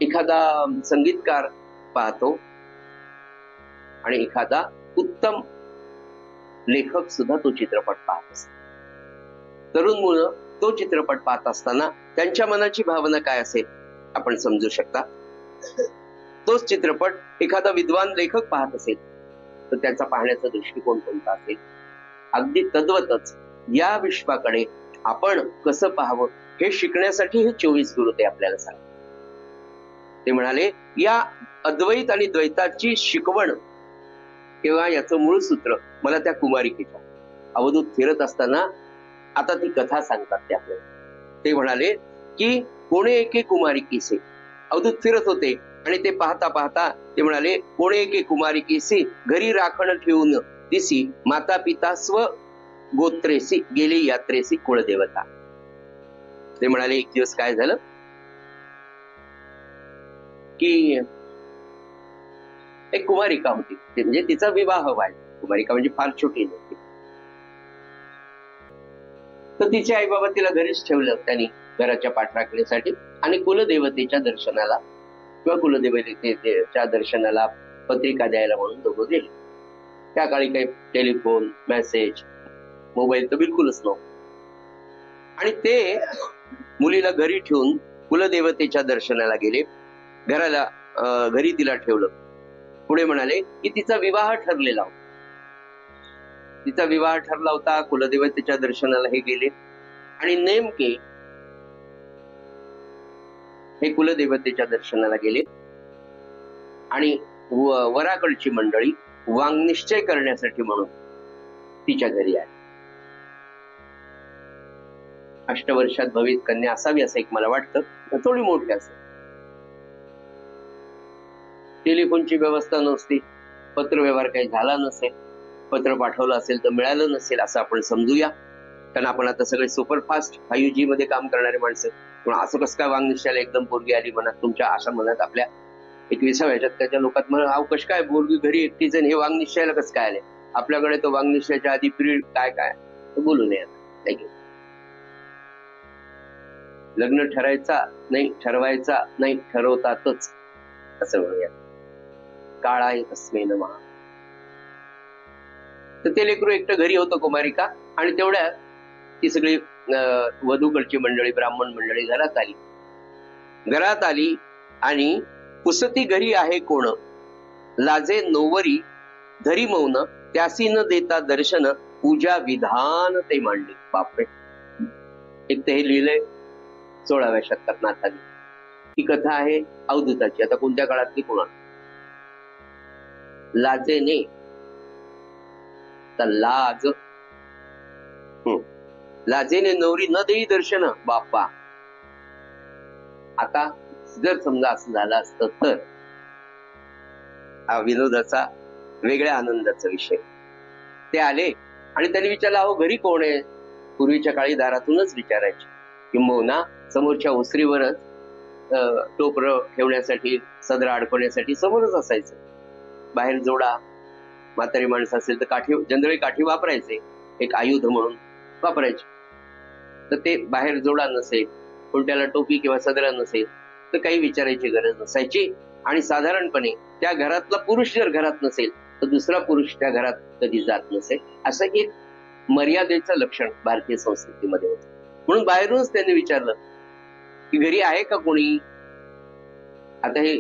एखादा संगीतकार पाहतो आणि एखादा उत्तम लेखक सुद्धा तो चित्रपट पाहत असतो. तरुण मुलं तो चित्रपट पाहत असताना त्यांच्या मनाची भावना काय असेल आपण समजू शकता. तोच चित्रपट एखादा विद्वान लेखक पाहत असेल तर त्याचा पाहण्याचा दृष्टिकोन कोणता असेल. अगदी तद्वतच या विश्वाकडे आपण कसं पाहावं हे शिकण्यासाठी हे 24 गुरु ते आपल्याला सांगतात. ते म्हणाले, या अद्वैत आणि द्वैताची शिकवण किंवा याचं मूळ सूत्र मला त्या कुमारिकेच्या अवधूत फिरत असताना आता ती कथा सांगतात ते आपल्याला. ते म्हणाले की कोणे एके कुमारिकेसे, अवधूत फिरत होते आणि ते पाहता पाहता ते म्हणाले, कोणे एके कुमारिकेसे घरी राखण ठेवून दिसी माता पिता स्व गोत्रेसी गेली यात्रेसी कुळदेवता. ते म्हणाले, एक दिवस काय झालं की एक कुमारिका होती, म्हणजे तिचा विवाह व्हायचा. कुमारिका म्हणजे फार छोटी नव्हती. तर तिचे आई बाबा तिला घरीच ठेवलं त्यांनी घराच्या पाठराखणीसाठी आणि कुलदेवतेच्या दर्शनाला किंवा कुलदेवतेच्या दर्शनाला पत्रिका द्यायला म्हणून दोघं गेले. त्या काळी काही टेलिफोन, मेसेज, मोबाईल तर बिलकुलच नव्हतं. आणि ते मुलीला घरी ठेवून कुलदेवतेच्या दर्शनाला गेले. घरी तिला ठेवलं. पुढे म्हणाले की तिचा विवाह ठरलेला होता. तिचा विवाह ठरला होता. कुलदेवतेच्या दर्शनाला हे गेले आणि नेमके हे कुलदेवतेच्या दर्शनाला गेले आणि वराकडची मंडळी वांगनिश्चय करण्यासाठी म्हणून तिच्या घरी आली. 8 वर्षात भवित कन्या असावी असं एक मला वाटतं, थोडी मोठी असेल. टेलिफोनची व्यवस्था नसते, पत्र व्यवहार काही झाला नसेल, पत्र पाठवलं असेल तर मिळालं नसेल असं आपण समजूया. कारण आपण आता सगळे सुपरफास्ट 5G मध्ये काम करणारे माणसं. पण असं कसं काय वांगनिश्चयाला एकदम पोरगी आली मनात, तुमच्या अशा मनात आपल्या 21व्या शतकाच्या लोकात म्हणा, अहो कश काय पोरगी घरी एकटीच हे वांगनिश्चयाला कसं काय आले. आपल्याकडे तो वांगनिश्चयाच्या आधी पिरियड काय काय बोलू नये. लग्न ठरायचा नाही, ठरवायचा नाही, ठरवतातच असं म्हणूया. काळाय तस्मै नमः. तर ते लेकरू एकटं घरी होतं, कुमारिका, आणि तेवढ्यात ती सगळी वधूकडची मंडळी, ब्राह्मण मंडळी घरात आली आणि पुसती घरी आहे कोण, लाजे नोवरी धरी मौन, त्यासी न देता दर्शन, पूजा विधान ते मांडले. बापरे, एक तर हे लिहिलंय 16व्या शतकात नाथांनी. ही कथा आहे अवधूताची. आता कोणत्या काळातली कोणा. लाजेने तर लाज, लाजेने नवरी न देई दर्शन. बापा, आता जर समजा असं झालं असतं तर हा विनोदाचा वेगळ्या आनंदाचा विषय. ते आले आणि त्यांनी विचारलं, अहो घरी कोण आहे. पूर्वीच्या काळी दारातूनच विचारायचे, किंबहुना समोरच्या ओसरीवरच टोपरं ठेवण्यासाठी, सदरा अडकवण्यासाठी समोरच असायचं. बाहेर जोडा, म्हातारी माणसं असेल तर काठी, जनरली काठी वापरायचे, एक आयुध म्हणून वापरायचे. तर ते बाहेर जोडा नसेल, कोणत्याला टोपी किंवा सदरा नसेल तर काही विचारायची गरज नसायची. आणि साधारणपणे त्या घरातला पुरुष जर घरात नसेल तर दुसरा पुरुष त्या घरात कधी जात नसेल. असं एक मर्यादेचं लक्षण भारतीय संस्कृतीमध्ये होतं. म्हणून बाहेरूनच त्यांनी विचारलं की घरी आहे का कोणी. आता हे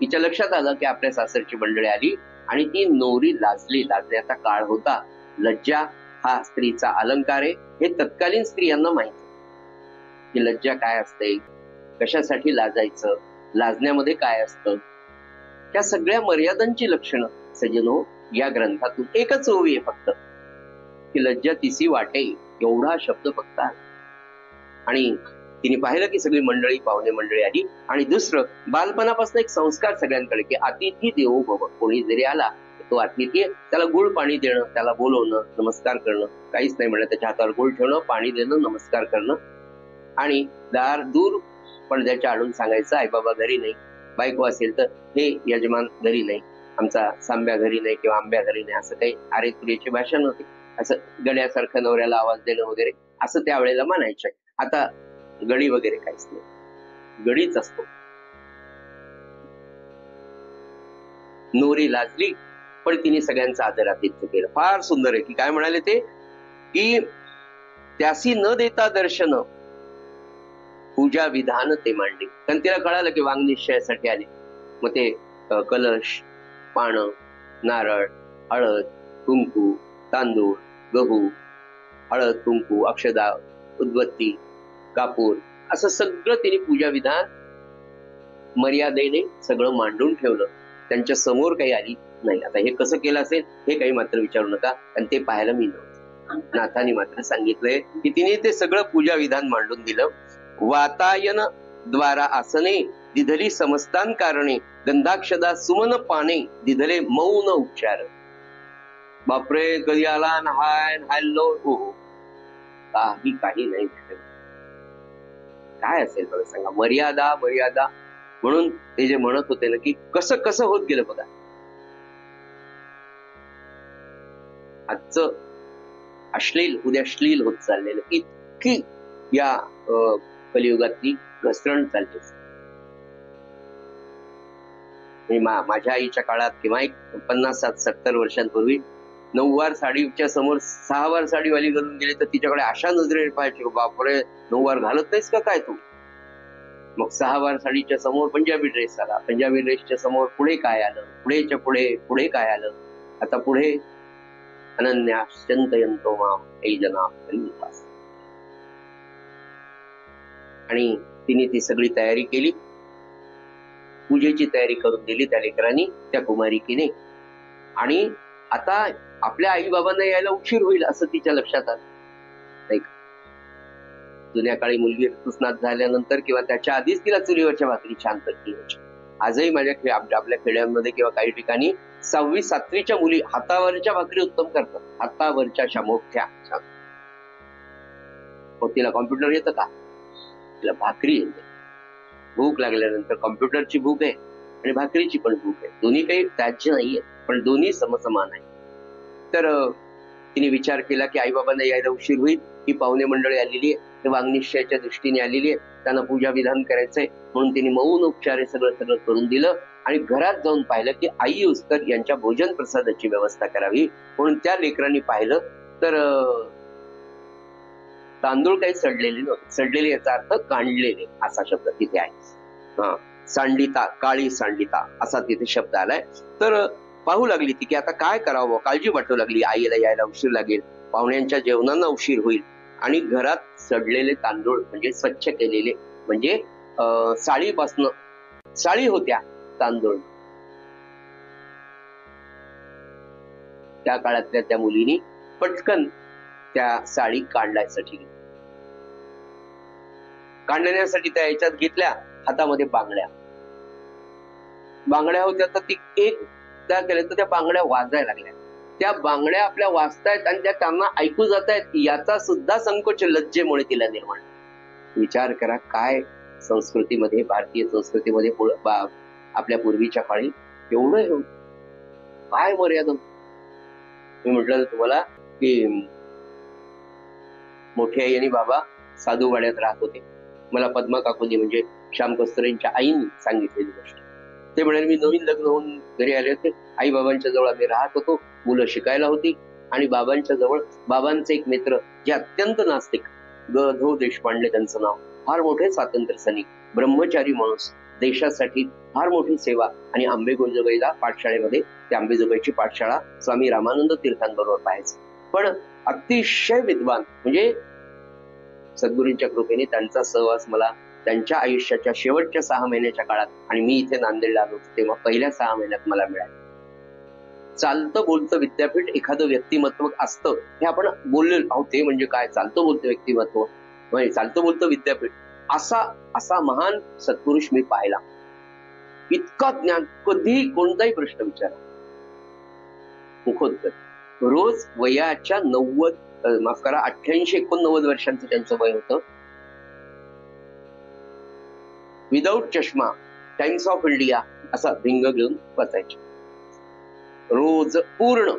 तिच्या लक्षात आलं की आपल्या सासरची मंडळी आली आणि ती नवरी लाजली. लाजण्याचा काळ होता. लज्जा हा स्त्रीचा अलंकार आहे हे तत्कालीन स्त्रियांना माहिती की लज्जा काय असते, कशासाठी लाजायचं, लाजण्यामध्ये काय असतं. त्या सगळ्या मर्यादांची लक्षणं सज्जनो या ग्रंथातून एकच ओवी आहे फक्त की लज्जा तिसी वाटे एवढा शब्द फक्त आहे. आणि तिने पाहिलं की सगळी मंडळी पाहुणे मंडळी आली. आणि दुसरं बालपणापासून एक संस्कार सगळ्यांकडे की अतिथी देवो भव. कोणी जरी आला तो अतिथी त्याला गुळ पाणी देणं, त्याला बोलवणं, नमस्कार करणं, काहीच नाही म्हणणं, त्याच्या हातावर गुळ ठेवणं, पाणी देणं, नमस्कार करणं. आणि दार दूर पडद्याच्या आडून सांगायचं आई बाबा घरी नाही. बायको असेल तर हे यजमान घरी नाही, आमचा साम्ब्या घरी नाही किंवा आंब्या घरी नाही. असं काही आरे तुरीची भाषा नव्हती. असं गड्यासारखं नवऱ्याला आवाज देणं वगैरे असं त्यावेळेला म्हणायचं. आता गडी वगैरे काहीच नाही, गडीच असतो. नोरी लाजली पण तिने सगळ्यांचा आदरातिथ्य केलं. फार सुंदर आहे की काय म्हणाले ते की त्यासी न देता दर्शन पूजा विधान ते मांडली. कारण तिला कळालं की वांगनिश्चयासाठी आले. मग ते कलश, पानं, नारळ, हळद, कुंकू, तांदूळ, गहू, हळद, कुंकू, अक्षदा, उदबत्ती, कापूर असं सगळं तिने पूजा विधान मर्यादेने सगळं मांडून ठेवलं. त्यांच्या समोर काही आली नाही. आता हे कसं केलं असेल हे काही मात्र विचारू नका, आणि ते पाहायला मी नव्हतं. नाथाने मात्र सांगितलंय की तिने ते सगळं पूजा विधान मांडून दिलं. वातायन द्वारा आसने दिधली समस्तान कारणे गंधाक्षदा सुमन पाने दिधले मौन उपचार. बापरे, कधी आला हाय हॅलो हो, काही नाही. काय असेल बरं सांगा. मर्यादा मर्यादा म्हणून ते जे म्हणत होते ना की कसं कसं होत गेलं बघा. आजचं अश्लील उद्या श्लील होत चाललेलं इतकी या कलियुगातली घसरण चालली. माझ्या आईच्या काळात किंवा एक 50-70 वर्षांपूर्वी 9 वार साडीच्या समोर 6 वार साडीवाली घालून गेली तर तिच्याकडे अशा नजरेने पाहायची, बापरे 9 वार घालत नाहीस का काय तू. मग 6 वार साडीच्या समोर पंजाबी ड्रेस आला, पंजाबी ड्रेसच्या समोर पुढे काय आलं, पुढेच्या पुढे पुढे काय आलं. आता पुढे अनन्या चिंतयन्तो माम हे जना. आणि तिने ती सगळी तयारी केली. पूजेची तयारी करून दिली त्या लेकरांनी, त्या कुमारिकीने. आणि आता आपल्या आई बाबांना यायला उशीर होईल असं तिच्या लक्षात आलं. नाही का, जुन्या काळी मुलगी ऋतुस्नात झाल्यानंतर किंवा त्याच्या आधीच तिला चुलीवरच्या भाकरी छान करते. आजही माझ्या आपल्या खेड्यांमध्ये किंवा काही ठिकाणी 6वी-7वीच्या मुली हातावरच्या भाकरी उत्तम करतात. हातावरच्या अशा मोठ्या छान. मग तिला कॉम्प्युटर येतं का, तिला भाकरी येते. भूक लागल्यानंतर कॉम्प्युटरची भूक आहे आणि भाकरीची पण भूक आहे. दोन्ही काही त्याज्य नाहीये पण दोन्ही समसमान आहे. तर तिने विचार केला की आई बाबांना यायला उशीर होईल, ही पाहुणे मंडळी आलेली आहे, ते वांगनिश्चयाच्या दृष्टीने आलेली आहे, त्यांना पूजा विधान करायचंय. म्हणून तिने मौन उपचारे सगळं करून दिलं. आणि घरात जाऊन पाहिलं की आई उस्तर यांच्या भोजन प्रसादाची व्यवस्था करावी. म्हणून त्या लेकरांनी पाहिलं तर तांदूळ काही सडलेले नव्हते. सडलेले याचा अर्थ कांडलेले असा शब्द तिथे आहे. सांडिता, काळी सांडिता असा तिथे शब्द आलाय. तर पाहू लागली ती की आता काय करावं, काळजी वाटू लागली. आईला यायला उशीर लागेल, पाहुण्यांच्या जेवणांना उशीर होईल. आणि घरात सडलेले तांदूळ म्हणजे स्वच्छ केलेले, म्हणजे साळीपासनं, साळी होत्या तांदूळ, त्या काळातल्या त्या मुलीनी पटकन त्या साळी काढण्यासाठी काढण्यासाठी त्या याच्यात घेतल्या. हातामध्ये बांगड्या होत्या. तर ती एक त्या केल्या तर त्या बांगड्या वाजायला लागल्या. त्या बांगड्या आपल्या वाजतायत आणि त्या त्यांना ऐकू जात आहेत, याचा सुद्धा संकोच लज्जेमुळे तिला निर्माण. विचार करा काय संस्कृतीमध्ये, भारतीय संस्कृतीमध्ये आपल्या पूर्वीच्या काळी एवढं काय मर्यादा. मी म्हटलं तुम्हाला की मोठी आई आणि बाबा साधूवाड्यात राहत होते. मला पद्मा काकूंनी म्हणजे श्याम कस्तुरेंच्या आईनी सांगितलेली गोष्ट. ते म्हणाले, मी नवीन लग्न होऊन घरी आले होते, आई बाबांच्या जवळ आम्ही राहत होतो, मुलं शिकायला होती आणि बाबांच्या जवळ बाबांचे एक मित्र जे अत्यंत नास्तिक, ग.धो. देशपांडे त्यांचं नाव, फार मोठे स्वातंत्र्य सैनिक, ब्रह्मचारी माणूस, देशासाठी फार मोठी सेवा, आणि आंबेजोगाईला पाठशाळेमध्ये, त्या आंबेजोगाईची पाठशाळा स्वामी रामानंद तीर्थांबरोबर पाहायचं. पण अतिशय विद्वान, म्हणजे सद्गुरूंच्या कृपेने त्यांचा सहवास मला त्यांच्या आयुष्याच्या शेवटच्या 6 महिन्याच्या काळात, आणि मी इथे नांदेडला आलो तेव्हा पहिल्या 6 महिन्यात मला मिळालं. चालतं बोलतं विद्यापीठ एखादं व्यक्तिमत्व असतं, हे आपण बोललेलो आहोत. ते म्हणजे काय? चालतं बोलतं व्यक्तिमत्व, चालतं बोलतं विद्यापीठ, असा महान सत्पुरुष मी पाहिला. इतका ज्ञान, कधी कोणताही प्रश्न विचारा, मुखोत्तर. रोज वयाच्या 88-89 वर्षांचं त्यांचं वय होतं. विदाऊट चष्मा, टाइम्स ऑफ इंडिया असा भिंग घेऊन वाचायचे रोज पूर्ण.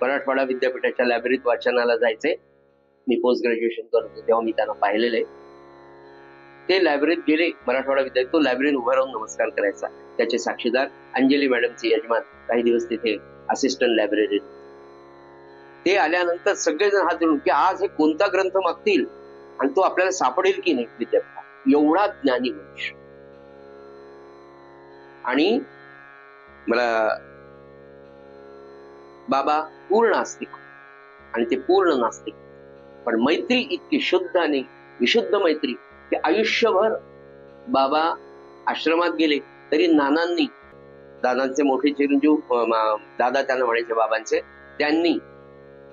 मराठवाडा विद्यापीठाच्या लायब्ररीत वाचनाला जायचे. मी पोस्ट ग्रॅज्युएशन करत होतो तेव्हा मी त्यांना पाहिलेले. ते लायब्ररीत गेले, मराठवाडा विद्यापीठ, तो लायब्ररीत उभा राहून नमस्कार करायचा. त्याचे साक्षीदार अंजली मॅडमचे यजमान, काही दिवस तिथे असिस्टंट लायब्ररीत. ते आल्यानंतर सगळेजण हात जोडून की आज हे कोणता ग्रंथ मागतील आणि तो आपल्याला सापडेल की नाही विद्यापीठात. एवढा ज्ञानी मनुष्य. आणि मला बाबा पूर्ण आस्तिक आणि ते पूर्ण नास्तिक, पण मैत्री इतकी शुद्ध आणि विशुद्ध मैत्री की आयुष्यभर बाबा आश्रमात गेले तरी नानांनी, दादांचे मोठे चिरंजीव दादा त्यांना म्हणायचे बाबांचे, त्यांनी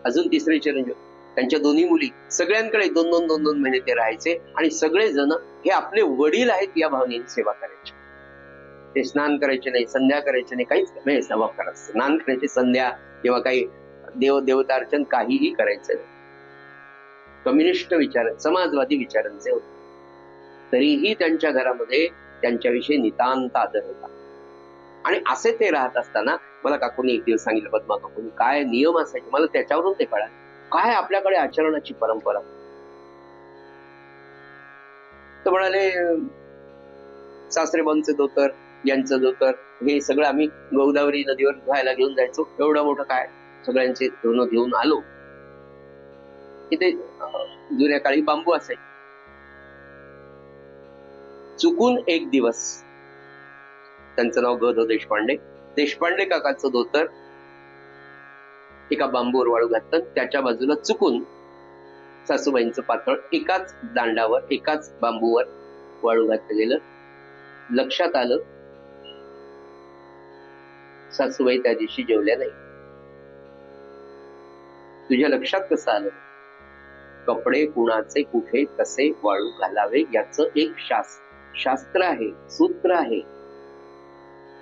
अजून तिसरे चिरंजीव, त्यांच्या दोन्ही मुली, सगळ्यांकडे 2-2 महिने ते राहायचे आणि सगळेजण हे आपले वडील आहेत या भावनेने सेवा करायचे. ते स्नान करायचे नाही, संध्या करायचे नाही, काहीच नाही. जबाब करायचं, स्नान करायचे, संध्या किंवा काही देवतार्चन काहीही करायचं नाही. कम्युनिस्ट विचार, समाजवादी विचारांचे होते. तरीही त्यांच्या घरामध्ये त्यांच्याविषयी नितांत आदर होता. आणि असे ते राहत असताना मला काकूंनी एक दिवस सांगितलं, पद्मा काकूंनी, काय नियम असायचे, मला त्याच्यावरून ते कळालं, काय आपल्याकडे आचरणाची परंपरा. तर म्हणाले, सासरेबांचे धोतर, यांचं धोतर, हे सगळं आम्ही गोदावरी नदीवर धुवायला घेऊन जायचो. एवढं मोठं काय, सगळ्यांचे धुणं घेऊन आलो. तिथे जुन्या काळी बांबू असायचे. चुकून एक दिवस, त्यांचं नाव ग.धो. देशपांडे, देशपांडे काकाचं धोतर एका बांबूवर वाळू घातलं, त्याच्या बाजूला चुकून सासूबाईंचं पातळ एकाच दांडावर, एकाच बांबूवर वाळू घातलं गेलं. लक्षात आलं, सासूबाई त्या दिवशी जेवल्या नाही. तुझ्या लक्षात कसं आलं? कपडे कुणाचे कुठे कसे वाळू घालावे याचं एक शास्त्र आहे, सूत्र आहे.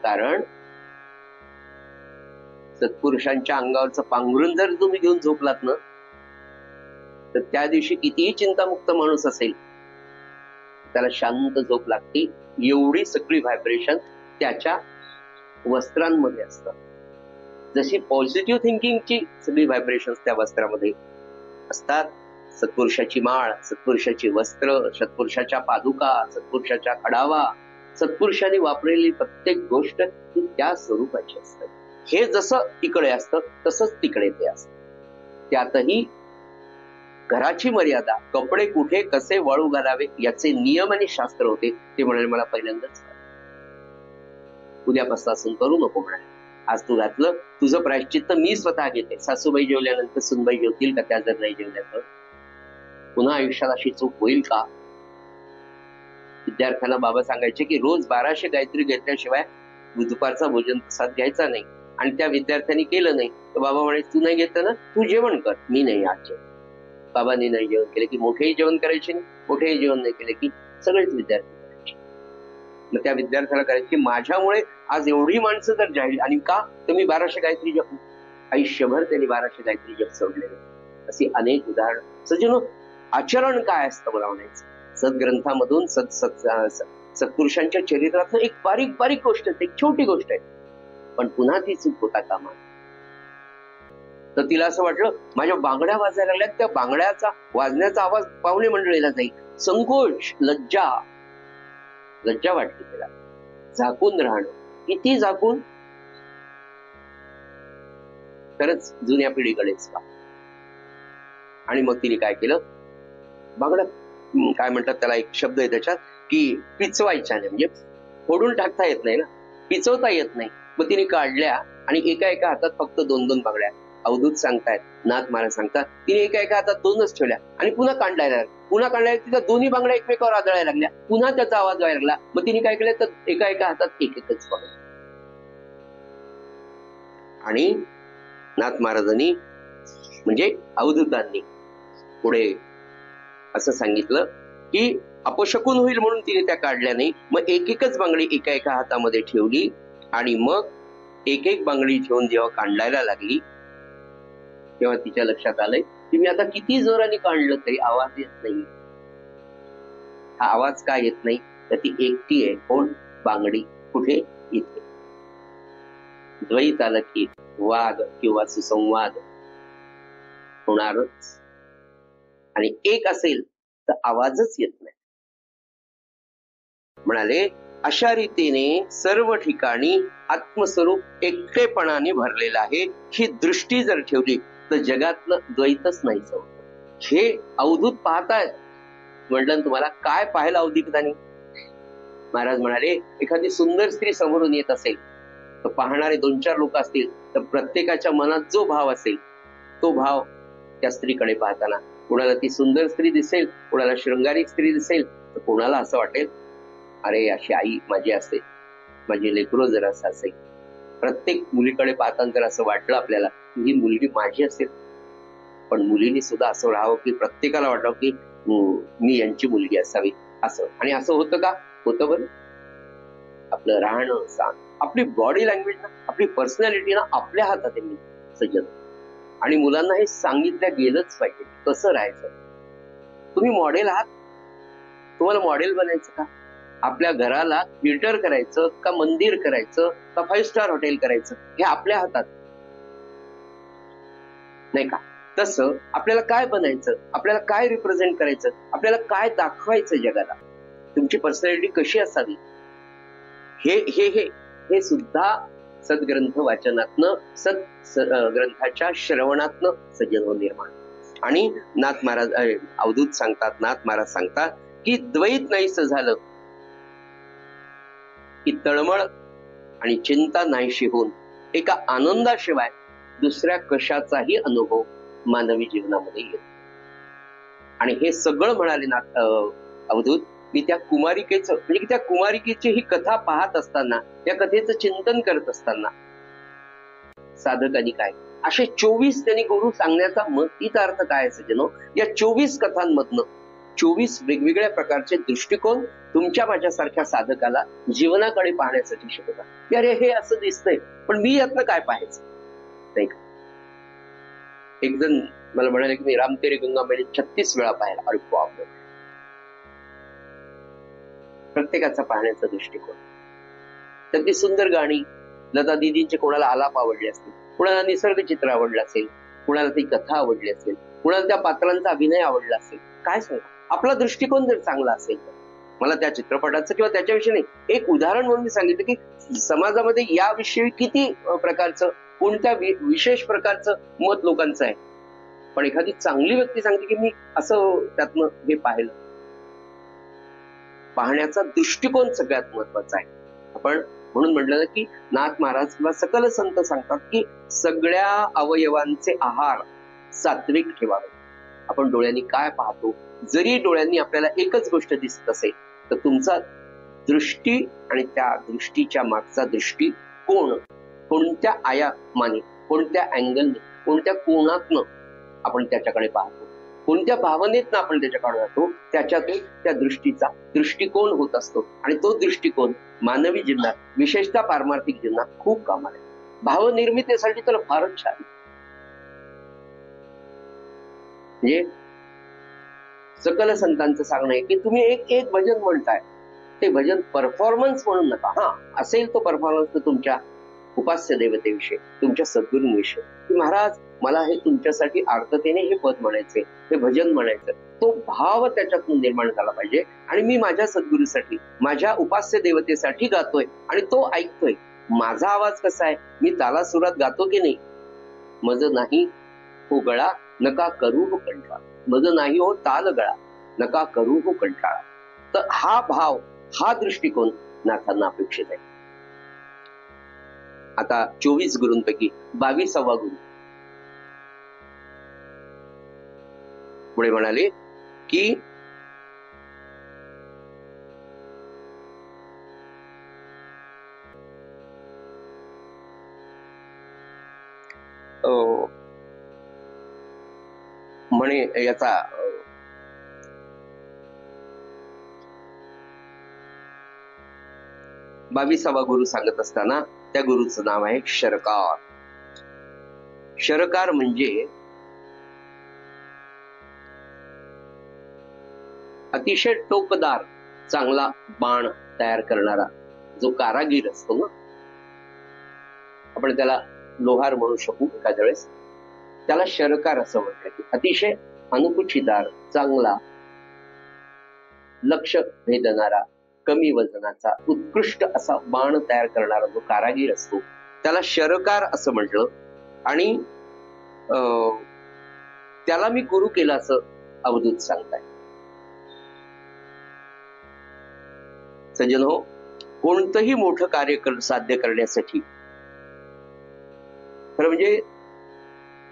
कारण सत्पुरुषांच्या अंगावरचं पांघरून जर तुम्ही घेऊन झोपलात ना, तर त्या दिवशी कितीही चिंतामुक्त माणूस असेल त्याला शांत झोप लागते. एवढी सगळी व्हायब्रेशन त्याच्या वस्त्रांमध्ये असतात. जशी पॉझिटिव्ह थिंकिंगची सगळी व्हायब्रेशन त्या वस्त्रामध्ये असतात. सत्पुरुषाची माळ, सत्पुरुषाची वस्त्र, सत्पुरुषाच्या पादुका, सत्पुरुषाच्या खडावा, सत्पुरुषांनी वापरलेली प्रत्येक गोष्ट ही त्या स्वरूपाची असते. हे जसं इकडे असतं तसंच तिकडे ते असतं. त्यातही घराची मर्यादा, कपडे कुठे कसे वाळू घालावे याचे नियम आणि शास्त्र होते. ते म्हणाले, मला पहिल्यांदाच उद्यापासून करू नको म्हणाले. आज तू घातलं, तुझं प्रायश्चित्त मी स्वतः घेते. सासूबाई जेवल्यानंतर सुनबाई जेवतील का? त्या जर नाही जेवल्या तर पुन्हा आयुष्यात अशी चूक होईल का? विद्यार्थ्यांना बाबा सांगायचे की रोज 1200 गायत्री घेतल्याशिवाय दुपारचा भोजन प्रसाद घ्यायचा नाही. आणि त्या विद्यार्थ्यांनी केलं नाही तर बाबा म्हणे, तू नाही घेतलं ना, तू जेवण कर, मी नाही आज जेवण. बाबांनी नाही जेवण केले की मोठेही जेवण करायचे नाही, मोठेही जेवण नाही केले की सगळेच विद्यार्थी करायचे. मग त्या विद्यार्थ्याला करायचे की माझ्यामुळे आज एवढी माणसं जर जाईल, आणि का तर मी 1200 गायत्री जप, आयुष्यभर त्यांनी 1200 गायत्री जप सोडलेले. अशी अनेक उदाहरणं. सज्जनो, आचरण काय असतं मला म्हणायचं. सद्ग्रंथामधून सत्पुरुषांच्या चरित्रातलं एक बारीक बारीक गोष्ट, एक छोटी गोष्ट आहे, पण पुन्हा ती चूक होता कामा. तर तिला असं वाटलं, माझ्या बांगड्या वाजायला लागल्यात, त्या बांगड्याचा वाजण्याचा आवाज पाहुणे मंडळीला जाईल, संकोच, लज्जा वाटली त्याला. झाकून राहणं, किती झाकून. खरंच जुन्या पिढीकडेच का. आणि मग तिने काय केलं, बांगड्या काय म्हणतात त्याला, एक शब्द आहे त्याच्यात की पिचवायच्या नाही, म्हणजे फोडून टाकता येत नाही ना, पिचवता येत नाही. मग तिने काढल्या आणि एका एका हातात फक्त 2-2 बांगड्या. अवधूत सांगतायत, नाथ महाराज सांगतात, तिने एका एका हातात 2च ठेवल्या आणि पुन्हा काढायला तिच्या दोन्ही बांगड्या एकमेकावर आदळायला लागल्या. पुन्हा त्याचा आवाज व्हायला लागला. मग तिने काय केलं, तर एका एका हातात एकच बांगड्या. आणि नाथ महाराजांनी म्हणजे अवधूतांनी पुढे असं सांगितलं की अपशकुन होईल म्हणून तिने त्या काढल्या नाही. मग एकच बांगडी एका एका हातामध्ये ठेवली आणि मग एक बांगडी ठेवून जेव्हा काढायला लागली तेव्हा तिच्या लक्षात आलंय की मी आता किती जोराने काढलं तरी आवाज येत नाही. हा आवाज का येत नाही, तर ती एकटी आहे. कोण, बांगडी. कुठे, इथे. द्वैत आलं की वाद किंवा सुसंवाद होणारच. आणि एक असेल तर आवाजच येत नाही. म्हणाले, अशा रीतीने सर्व ठिकाणी आत्मस्वरूप एकटेपणाने भरलेलं आहे. ही दृष्टी जर ठेवली तर जगातलं द्वैतच नाही होत. हे अवधूत पाहतायत. म्हटलं तुम्हाला काय पाहायला अवधूतांनी. महाराज म्हणाले, एखादी सुंदर स्त्री समोरून येत असेल तर पाहणारे 2-4 लोक असतील तर प्रत्येकाच्या मनात जो भाव असेल तो भाव त्या स्त्रीकडे पाहताना, कोणाला ती सुंदर स्त्री दिसेल, कोणाला शृंगारिक स्त्री दिसेल, तर कोणाला असं वाटेल, अरे अशी आई माझी असेल, माझी लेकरो जर असं असेल. प्रत्येक मुलीकडे पाहताना जर असं वाटलं आपल्याला की ही मुलगी माझी असेल. पण मुलीने सुद्धा असं राहावं की प्रत्येकाला वाटावं की मी यांची मुलगी असावी असं. आणि असं होतं का, होतं बरं. आपलं राहणं सांग, आपली बॉडी लँग्वेज ना, आपली पर्सनॅलिटी ना आपल्या हातात आहे सज्जन. आणि मुलांना हे सांगितलं गेलंच पाहिजे कसं राहायचं. तुम्ही मॉडेल आहात, तुम्हाला मॉडेल बनायचं का, आपल्या घराला थिएटर करायचं का, मंदिर करायचं का, 5 स्टार हॉटेल करायचं, हे आपल्या हातात नाही का. तसं आपल्याला काय बनायचं, आपल्याला काय रिप्रेझेंट करायचं, आपल्याला काय दाखवायचं जगाला, तुमची पर्सनॅलिटी कशी असावी, हे हे हे हे सुद्धा सद्ग्रंथ वाचनातनं, ग्रंथाच्या श्रवणातनं सज्जन निर्माण. आणि नाथ महाराज अवधूत सांगतात, नाथ महाराज सांगतात की द्वैत नाहीसं झालं की तळमळ आणि चिंता नाहीशी होऊन एका आनंदाशिवाय दुसऱ्या कशाचाही अनुभव मानवी जीवनामध्ये येतो. आणि हे सगळं म्हणाले ना अवधूत, मी त्या कुमारिकेचं म्हणजे त्या कुमारिकेची ही कथा पाहत असताना, त्या कथेचं चिंतन करत असताना साधकांनी काय असे 24 त्यांनी गुरु सांगण्याचा मतीचा अर्थ काय सज्जनो, या 24 कथांमधनं 24 वेगवेगळ्या प्रकारचे दृष्टिकोन तुमच्या माझ्यासारख्या साधकाला जीवनाकडे पाहण्यासाठी शिकवतात. की अरे हे असं दिसतंय पण मी यातनं काय पाहायचं नाही का. एक जण मला म्हणाले की मी रामतेरी गंगा मैली 36 वेळा पाहिला. अरे बाप, प्रत्येकाचा पाहण्याचा दृष्टिकोन. त्यातली सुंदर गाणी, लता दीदींचे कोणाला आलाप आवडले असतील, कुणाला निसर्ग चित्र आवडलं असेल, कुणाला ती कथा आवडली असेल, कुणाला त्या पात्रांचा अभिनय आवडला असेल. काय सांगा, आपला दृष्टिकोन जर चांगला असेल तर. मला त्या चित्रपटाचं किंवा त्याच्याविषयी नाही, एक उदाहरण म्हणून मी सांगितलं की समाजामध्ये याविषयी किती प्रकारचं, कोणत्या विशेष प्रकारचं मत लोकांचं आहे. पण एखादी चांगली व्यक्ती सांगते की मी असं त्यातनं हे पाहिलं. पाहण्याचा दृष्टिकोन सगळ्यात महत्वाचा आहे. आपण म्हणून म्हटलं की नाथ महाराज किंवा सकल संत सांगतात की सगळ्या अवयवांचे आहार सात्विक ठेवावे. आपण डोळ्यांनी काय पाहतो, जरी डोळ्यांनी आपल्याला एकच गोष्ट दिसत असेल तर तुमचा दृष्टी आणि त्या दृष्टीच्या मागचा दृष्टिकोन कोणत्या आयामाने, कोणत्या अँगलने, कोणत्या कोणातनं आपण त्याच्याकडे पाहतो, कोणत्या भावनेतनं आपण त्याच्याकडे जातो, त्याच्यातून त्या दृष्टीचा दृष्टिकोन होत असतो. आणि तो दृष्टिकोन मानवी जीवनात, विशेषतः पारमार्थिक जीवनात खूप कामाला आहे. भावनिर्मितीसाठी तर फारच छान. म्हणजे सकल संतांचं सांगणं आहे की तुम्ही एक भजन म्हणताय, ते भजन परफॉर्मन्स म्हणून नका. हा असेल तो परफॉर्मन्स तर तुमच्या उपास्य देवतेविषयी, तुमच्या सद्गुरूंविषयी की महाराज मला हे तुमच्यासाठी आर्ततेने हे पद म्हणायचे, हे भजन म्हणायचं, तो भाव त्याच्यातून निर्माण झाला पाहिजे. आणि मी माझ्या सद्गुरूसाठी, माझ्या उपास्य देवतेसाठी गातोय आणि तो ऐकतोय. माझा आवाज कसा आहे, मी ताला सुरात गातो की नाही? मज नाही हो गळा नका करू हो कंटाळा, मज नाही हो ताल गळा नका करू हो कंटाळा. तर हा भाव, हा दृष्टिकोन नाथांना अपेक्षित आहे. आता 24 गुरूंपैकी 22वा गुरु पुढे म्हणाले की म्हणे याचा 22वा गुरु सांगत असताना त्या गुरुचं नाव आहे शरकार. शरकार म्हणजे अतिशय टोकदार चांगला बाण तयार करणारा जो कारागीर असतो ना, आपण त्याला लोहार म्हणू शकू एखाद्या वेळेस, त्याला शरकार असं म्हणतात. अतिशय अनुकुचीदार, चांगला, लक्ष भेदणारा, कमी वजनाचा, उत्कृष्ट असा बाण तयार करणारा जो कारागीर असतो त्याला शरकार असं म्हटलं. आणि त्याला मी गुरु केला असं अवधूत सांगताय. सज्जन हो, कोणतंही मोठं कार्य साध्य करण्यासाठी खरं म्हणजे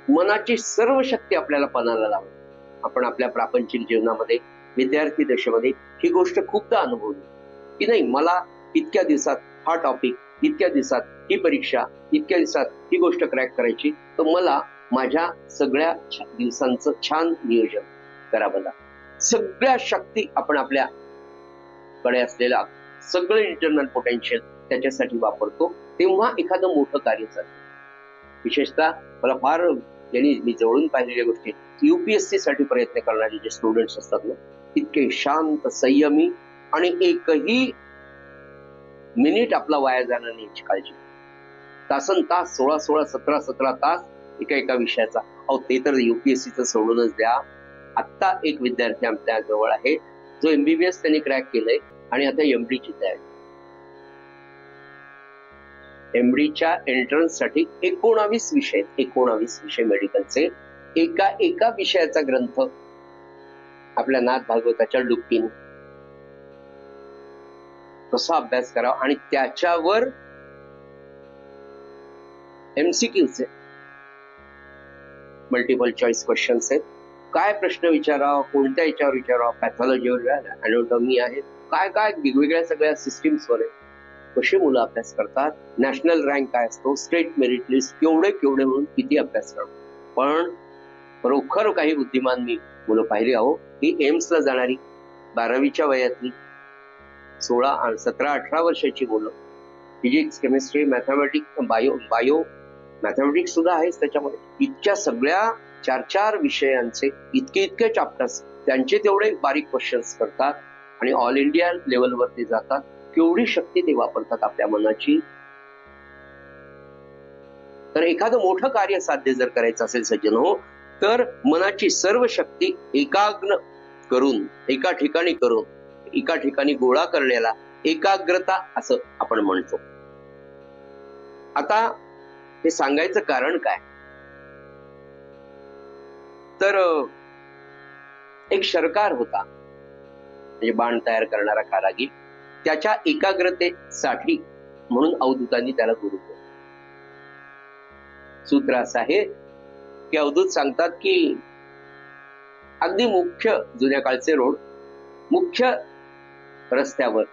मनाची सर्व शक्ती आपल्याला पणाला लावते. आपण आपल्या प्रापंचिक जीवनामध्ये, विद्यार्थी दशेमध्ये ही गोष्ट खूपदा अनुभवली की नाही, मला इतक्या दिवसात हा टॉपिक, इतक्या दिवसात ही परीक्षा, इतक्या दिवसात ही गोष्ट क्रॅक करायची, तर मला माझ्या सगळ्या दिवसांचं छान नियोजन करावं लागतं. सगळ्या शक्ती आपण आपल्याकडे असलेला सगळं इंटरनल पोटेन्शियल त्याच्यासाठी वापरतो, तेव्हा एखादं मोठं कार्य चालतं. विशेषतः मला फार मी जवळून पाहिलेल्या गोष्टी, UPSC साठी प्रयत्न करणारे जे स्टुडंट्स असतात ना, इतके शांत, संयमी आणि एकही मिनिट आपला वाया जाणार नाही याची काळजी. तासन तास, 16 17 तास एका विषयाचा. अहो ते तर UPSCचं सोडूनच द्या. आत्ता एक विद्यार्थी आमच्या जवळ आहे जो MBBS त्यांनी क्रॅक केलंय आणि आता MD ची तयारी. MDच्या एंट्रन्स साठी 19 विषय मेडिकलचे. एका विषयाचा ग्रंथ आपल्या नाथ भागवताच्या डुबकीने कसा अभ्यास करावा आणि त्याच्यावर MCQs आहेत, मल्टिपल चॉईस क्वेश्चन्स आहेत. काय प्रश्न विचारावा, कोणत्या याच्यावर विचारावा, पॅथॉलॉजीवर, अॅनाटॉमी आहे, काय वेगवेगळ्या सगळ्या सिस्टीम्सवर आहे. कशी मुलं अभ्यास करतात, नॅशनल रँक काय असतो, स्टेट मेरिट लिस्ट, केवढे म्हणून किती अभ्यास करतो. पण खरोखर काही बुद्धिमान मी मुलं पाहिली आहो, ही एम्सला जाणारी 12वीच्या वयातली 16 17 18 वर्षाची मुलं, physics, chemistry, mathematics, bio mathematics सुद्धा आहेच त्याच्यामध्ये. इतक्या सगळ्या 4 विषयांचे इतके चॅप्टर्स, त्यांचे तेवढे बारीक क्वेश्चन्स करतात आणि ऑल इंडिया लेवलवर ते जातात. केवढी शक्ती ते वापरतात आपल्या मनाची. तर एखादं मोठं कार्य साध्य जर करायचं असेल सज्जन हो, तर मनाची सर्व शक्ती एकाग्र करून, एका ठिकाणी गोळा करण्याला एकाग्रता असं आपण म्हणतो. आता हे सांगायचं कारण काय, तर एक शरकार होता, म्हणजे बाण तयार करणारा कारागीर. त्याच्या एकाग्रतेसाठी म्हणून अवधूतांनी त्याला गुरु केलं. सूत्र असं आहे की अवधूत सांगतात की अगदी मुख्य जुन्या काळचे रोड, मुख्य रस्त्यावर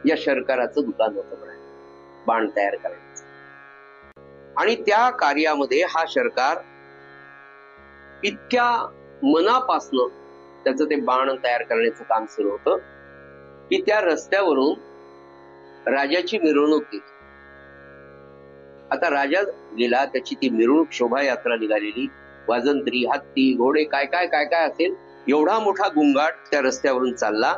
या शरकाराचं दुकान होतं म्हणाले, बाण तयार करण्याचं. आणि त्या कार्यामध्ये हा शरकार इतक्या मनापासनं त्याचं ते बाण तयार करण्याचं काम सुरू होतं की त्या रस्त्यावरून राजाची मिरवणूक गेली. आता राजा गेला, त्याची ती मिरवणूक, शोभायात्रा निघालेली, वाजंत्री, हत्ती, घोडे, काय असेल, एवढा मोठा गुंगाट त्या रस्त्यावरून चालला.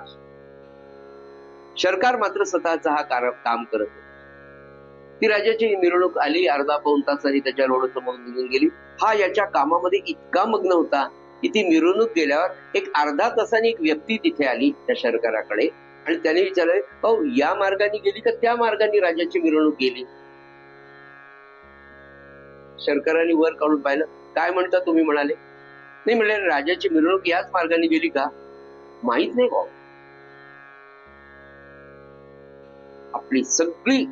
शरकार मात्र स्वतःचा हा काम करत होता. ती राजाची मिरवणूक आली, अर्धा पाऊण तासांनी त्याच्या रोडसमोर निघून गेली. हा याच्या कामामध्ये इतका मग्न होता की ती मिरवणूक गेल्यावर एक अर्धा तासाने एक व्यक्ती तिथे आली त्या शर्कराकडे आणि त्याने विचारलं, अहो या मार्गाने गेली का त्या मार्गाने राजाची मिरवणूक गेली? शर्कराने वर काढून पाहिलं. काय म्हणता तुम्ही? म्हणाले, नाही म्हणाले, राजाची मिरवणूक याच मार्गाने गेली का? माहित नाही भाऊ. आपली सगळी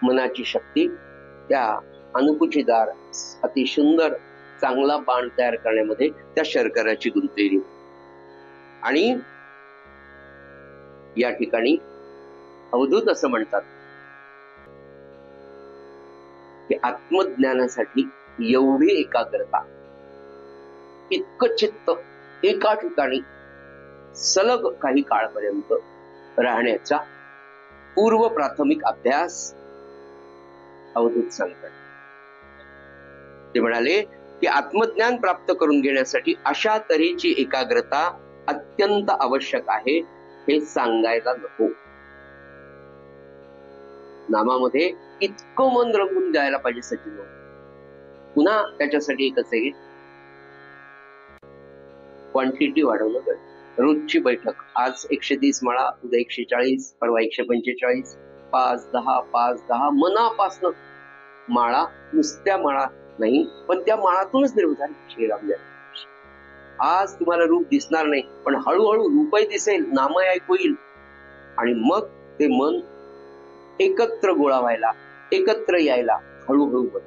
मनाची शक्ती त्या अणकुचीदार अति सुंदर चांगला बाण तयार करण्यामध्ये त्या शर्कराची गुंतलेली. आणि या ठिकाणी अवधूत असं म्हणतात की आत्मज्ञानासाठी एवढी एकाग्रता, इतकं चित्त एका ठिकाणी सलग काही काळपर्यंत राहण्याचा पूर्व प्राथमिक अभ्यास अवधूत सांगतात. ते म्हणाले की आत्मज्ञान प्राप्त करून घेण्यासाठी अशा तऱ्हेची एकाग्रता अत्यंत आवश्यक आहे हे सांगायला नको. नामामध्ये इतकं मन रंगून द्यायला पाहिजे सचिन. पुन्हा त्याच्यासाठी एकच आहे, क्वांटिटी वाढवणं गरजेचं. रोजची बैठक, आज 130 माळा, उद्या 140, परवा 145, 5-10 5-10 मनापासनं माळा, नुसत्या माळा नाही पण त्या माळातूनच निर्मित झाली श्रीराम. आज तुम्हाला रूप दिसणार नाही पण हळूहळू रूपही दिसेल, नामही ऐकू येईल आणि मग ते मन एकत्र गोळा व्हायला, एकत्र यायला हळूहळू बनत.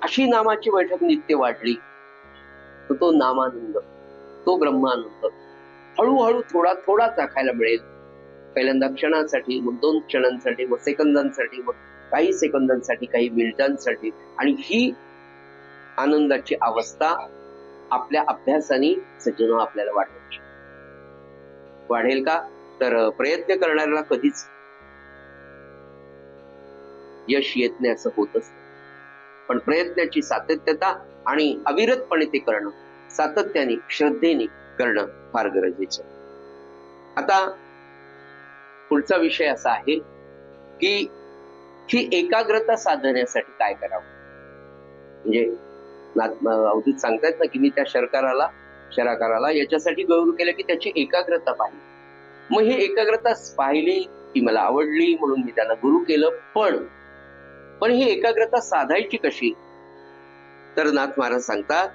अशी नामाची बैठक नित्य वाढली तर तो नामानंद, तो ब्रह्मानंद हळूहळू थोडा थोडा चाखायला मिळेल. पहिल्यांदा क्षणांसाठी, मग 2 क्षणांसाठी, मग सेकंदांसाठी, मग काही सेकंदांसाठी, काही मिनिटांसाठी. आणि ही आनंदाची अवस्था आपल्या अभ्यासाने सज्जनो आपल्याला वाढेल का? तर प्रयत्न करणाऱ्याला कधीच यश येत नाही असं होतच. पण प्रयत्नाची सातत्यता आणि अविरतपणे ते करणं, सातत्याने श्रद्धेने करणं फार गरजेचं. आता पुढचा विषय असा आहे की ही एकाग्रता साधण्यासाठी काय करावं. म्हणजे अवधूत सांगतायत ना की मी त्या शराकाराला याच्यासाठी गौरव केलं की त्याची एकाग्रता पाहिली. मग ही एकाग्रता पाहिली, ती मला आवडली म्हणून मी त्याला गुरु केलं. पण ही एकाग्रता साधायची कशी? तर नाथ महाराज सांगतात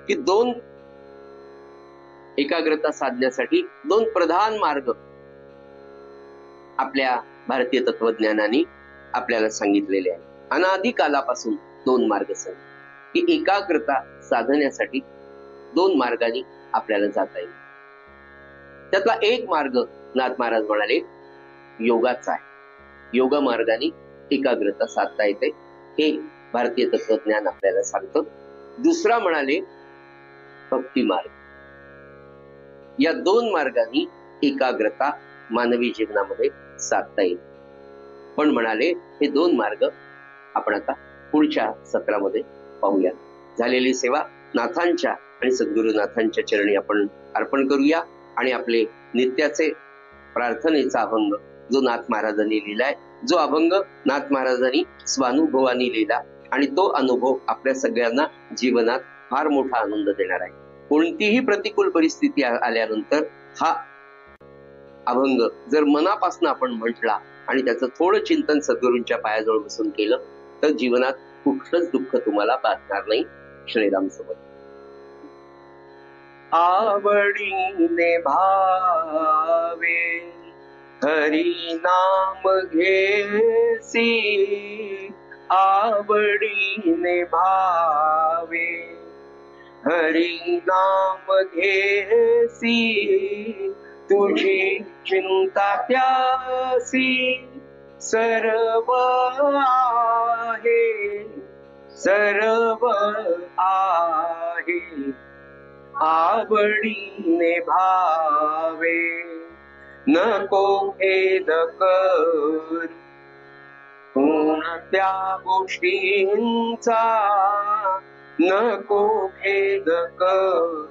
की एकाग्रता साधण्यासाठी 2 प्रधान मार्ग आपल्या भारतीय तत्वज्ञानाने आपल्याला सांगितलेले आहे. अनादी कालापासून 2 मार्ग सांगितले की एकाग्रता साधण्यासाठी 2 मार्गाने आपल्याला जाता येईल. त्यातला एक मार्ग नाथ महाराज म्हणाले योगाचा आहे. योगा मार्गाने एकाग्रता साधता येते हे भारतीय तत्वज्ञान आपल्याला सांगतं. दुसरा म्हणाले भक्ती मार्ग. या 2 मार्गांनी एकाग्रता मानवी जीवनामध्ये साधता येईल. पण म्हणाले हे 2 मार्ग आपण आता पुढच्या सत्रामध्ये पाहूया. झालेली सेवा नाथांच्या आणि सद्गुरुनाथांच्या चरणी आपण अर्पण करूया आणि आपले नित्याचे प्रार्थनेचा अभंग जो नाथ महाराजांनी लिहिलाय, जो अभंग नाथ महाराजांनी स्वानुभवानी लिहिला आणि तो अनुभव आपल्या सगळ्यांना जीवनात फार मोठा आनंद देणार आहे. कोणतीही प्रतिकूल परिस्थिती आल्यानंतर हा अभंग जर मनापासून आपण म्हटला आणि त्याचं थोडं चिंतन सद्गुरूंच्या पायाजवळ बसून केलं तर जीवनात कुठलंच दुःख तुम्हाला बाधणार नाही. श्रीराम सोबत. आवडीने भावे हरी नाम घेसी, आवडीने भावे हरी नाम घेसी, तुझी चिंता त्यासी सर्व आहे, सर्व आहे. आवडीने भावे नको खेद करू कोणत्या गोष्टींचा, नको खेद करू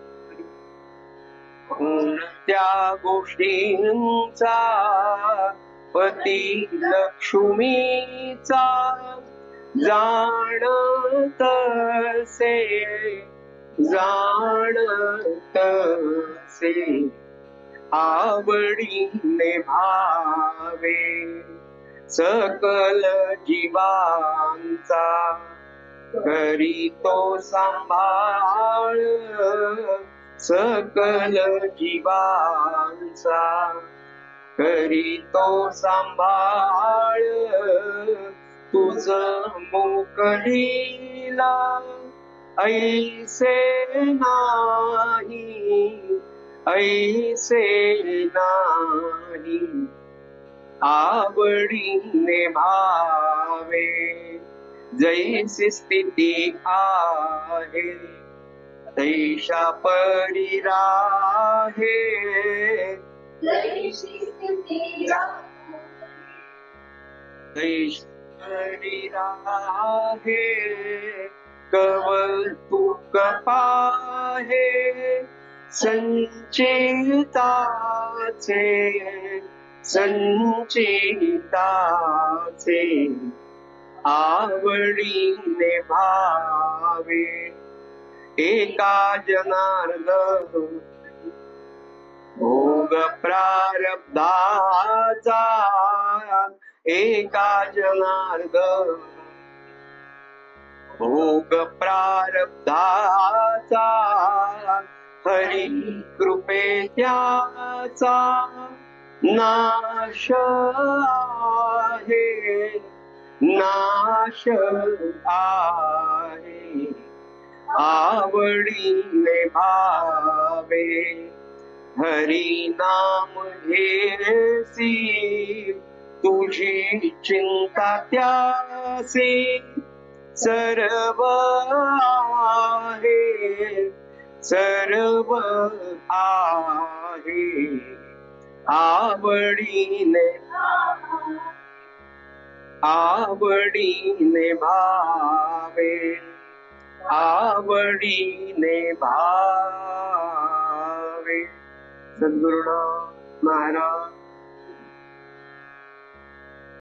कोणत्या गोष्टींचा, पती लक्ष्मीचा जाणतसे जाणतसे आवडीने भावे सकल जीवांचा करीतो सांभाळ सकल जीवांचा करीतो सांभाळ तुझ मुख लीला ऐसे नाही ऐसे नाही आवडीने भावे जैसी स्थिती आहे तैशा परी राहे तैशा परी राहे कवतुक पाहे संचिताचे संचिताचे आवडीने भावे एका जनार्दन भोग प्रारब्धाचा एका जनार्दन भोग प्रारब्धाचा हरी कृपे त्याचा नाश आहे नाश आहे आवडीने भावे हरी नाम घेसी तुझी चिंता त्यासी सर्व आहे सर्व आहे आवडीने आवडीने भावे आवडीने भावे सद्गुरुनाथ महाराज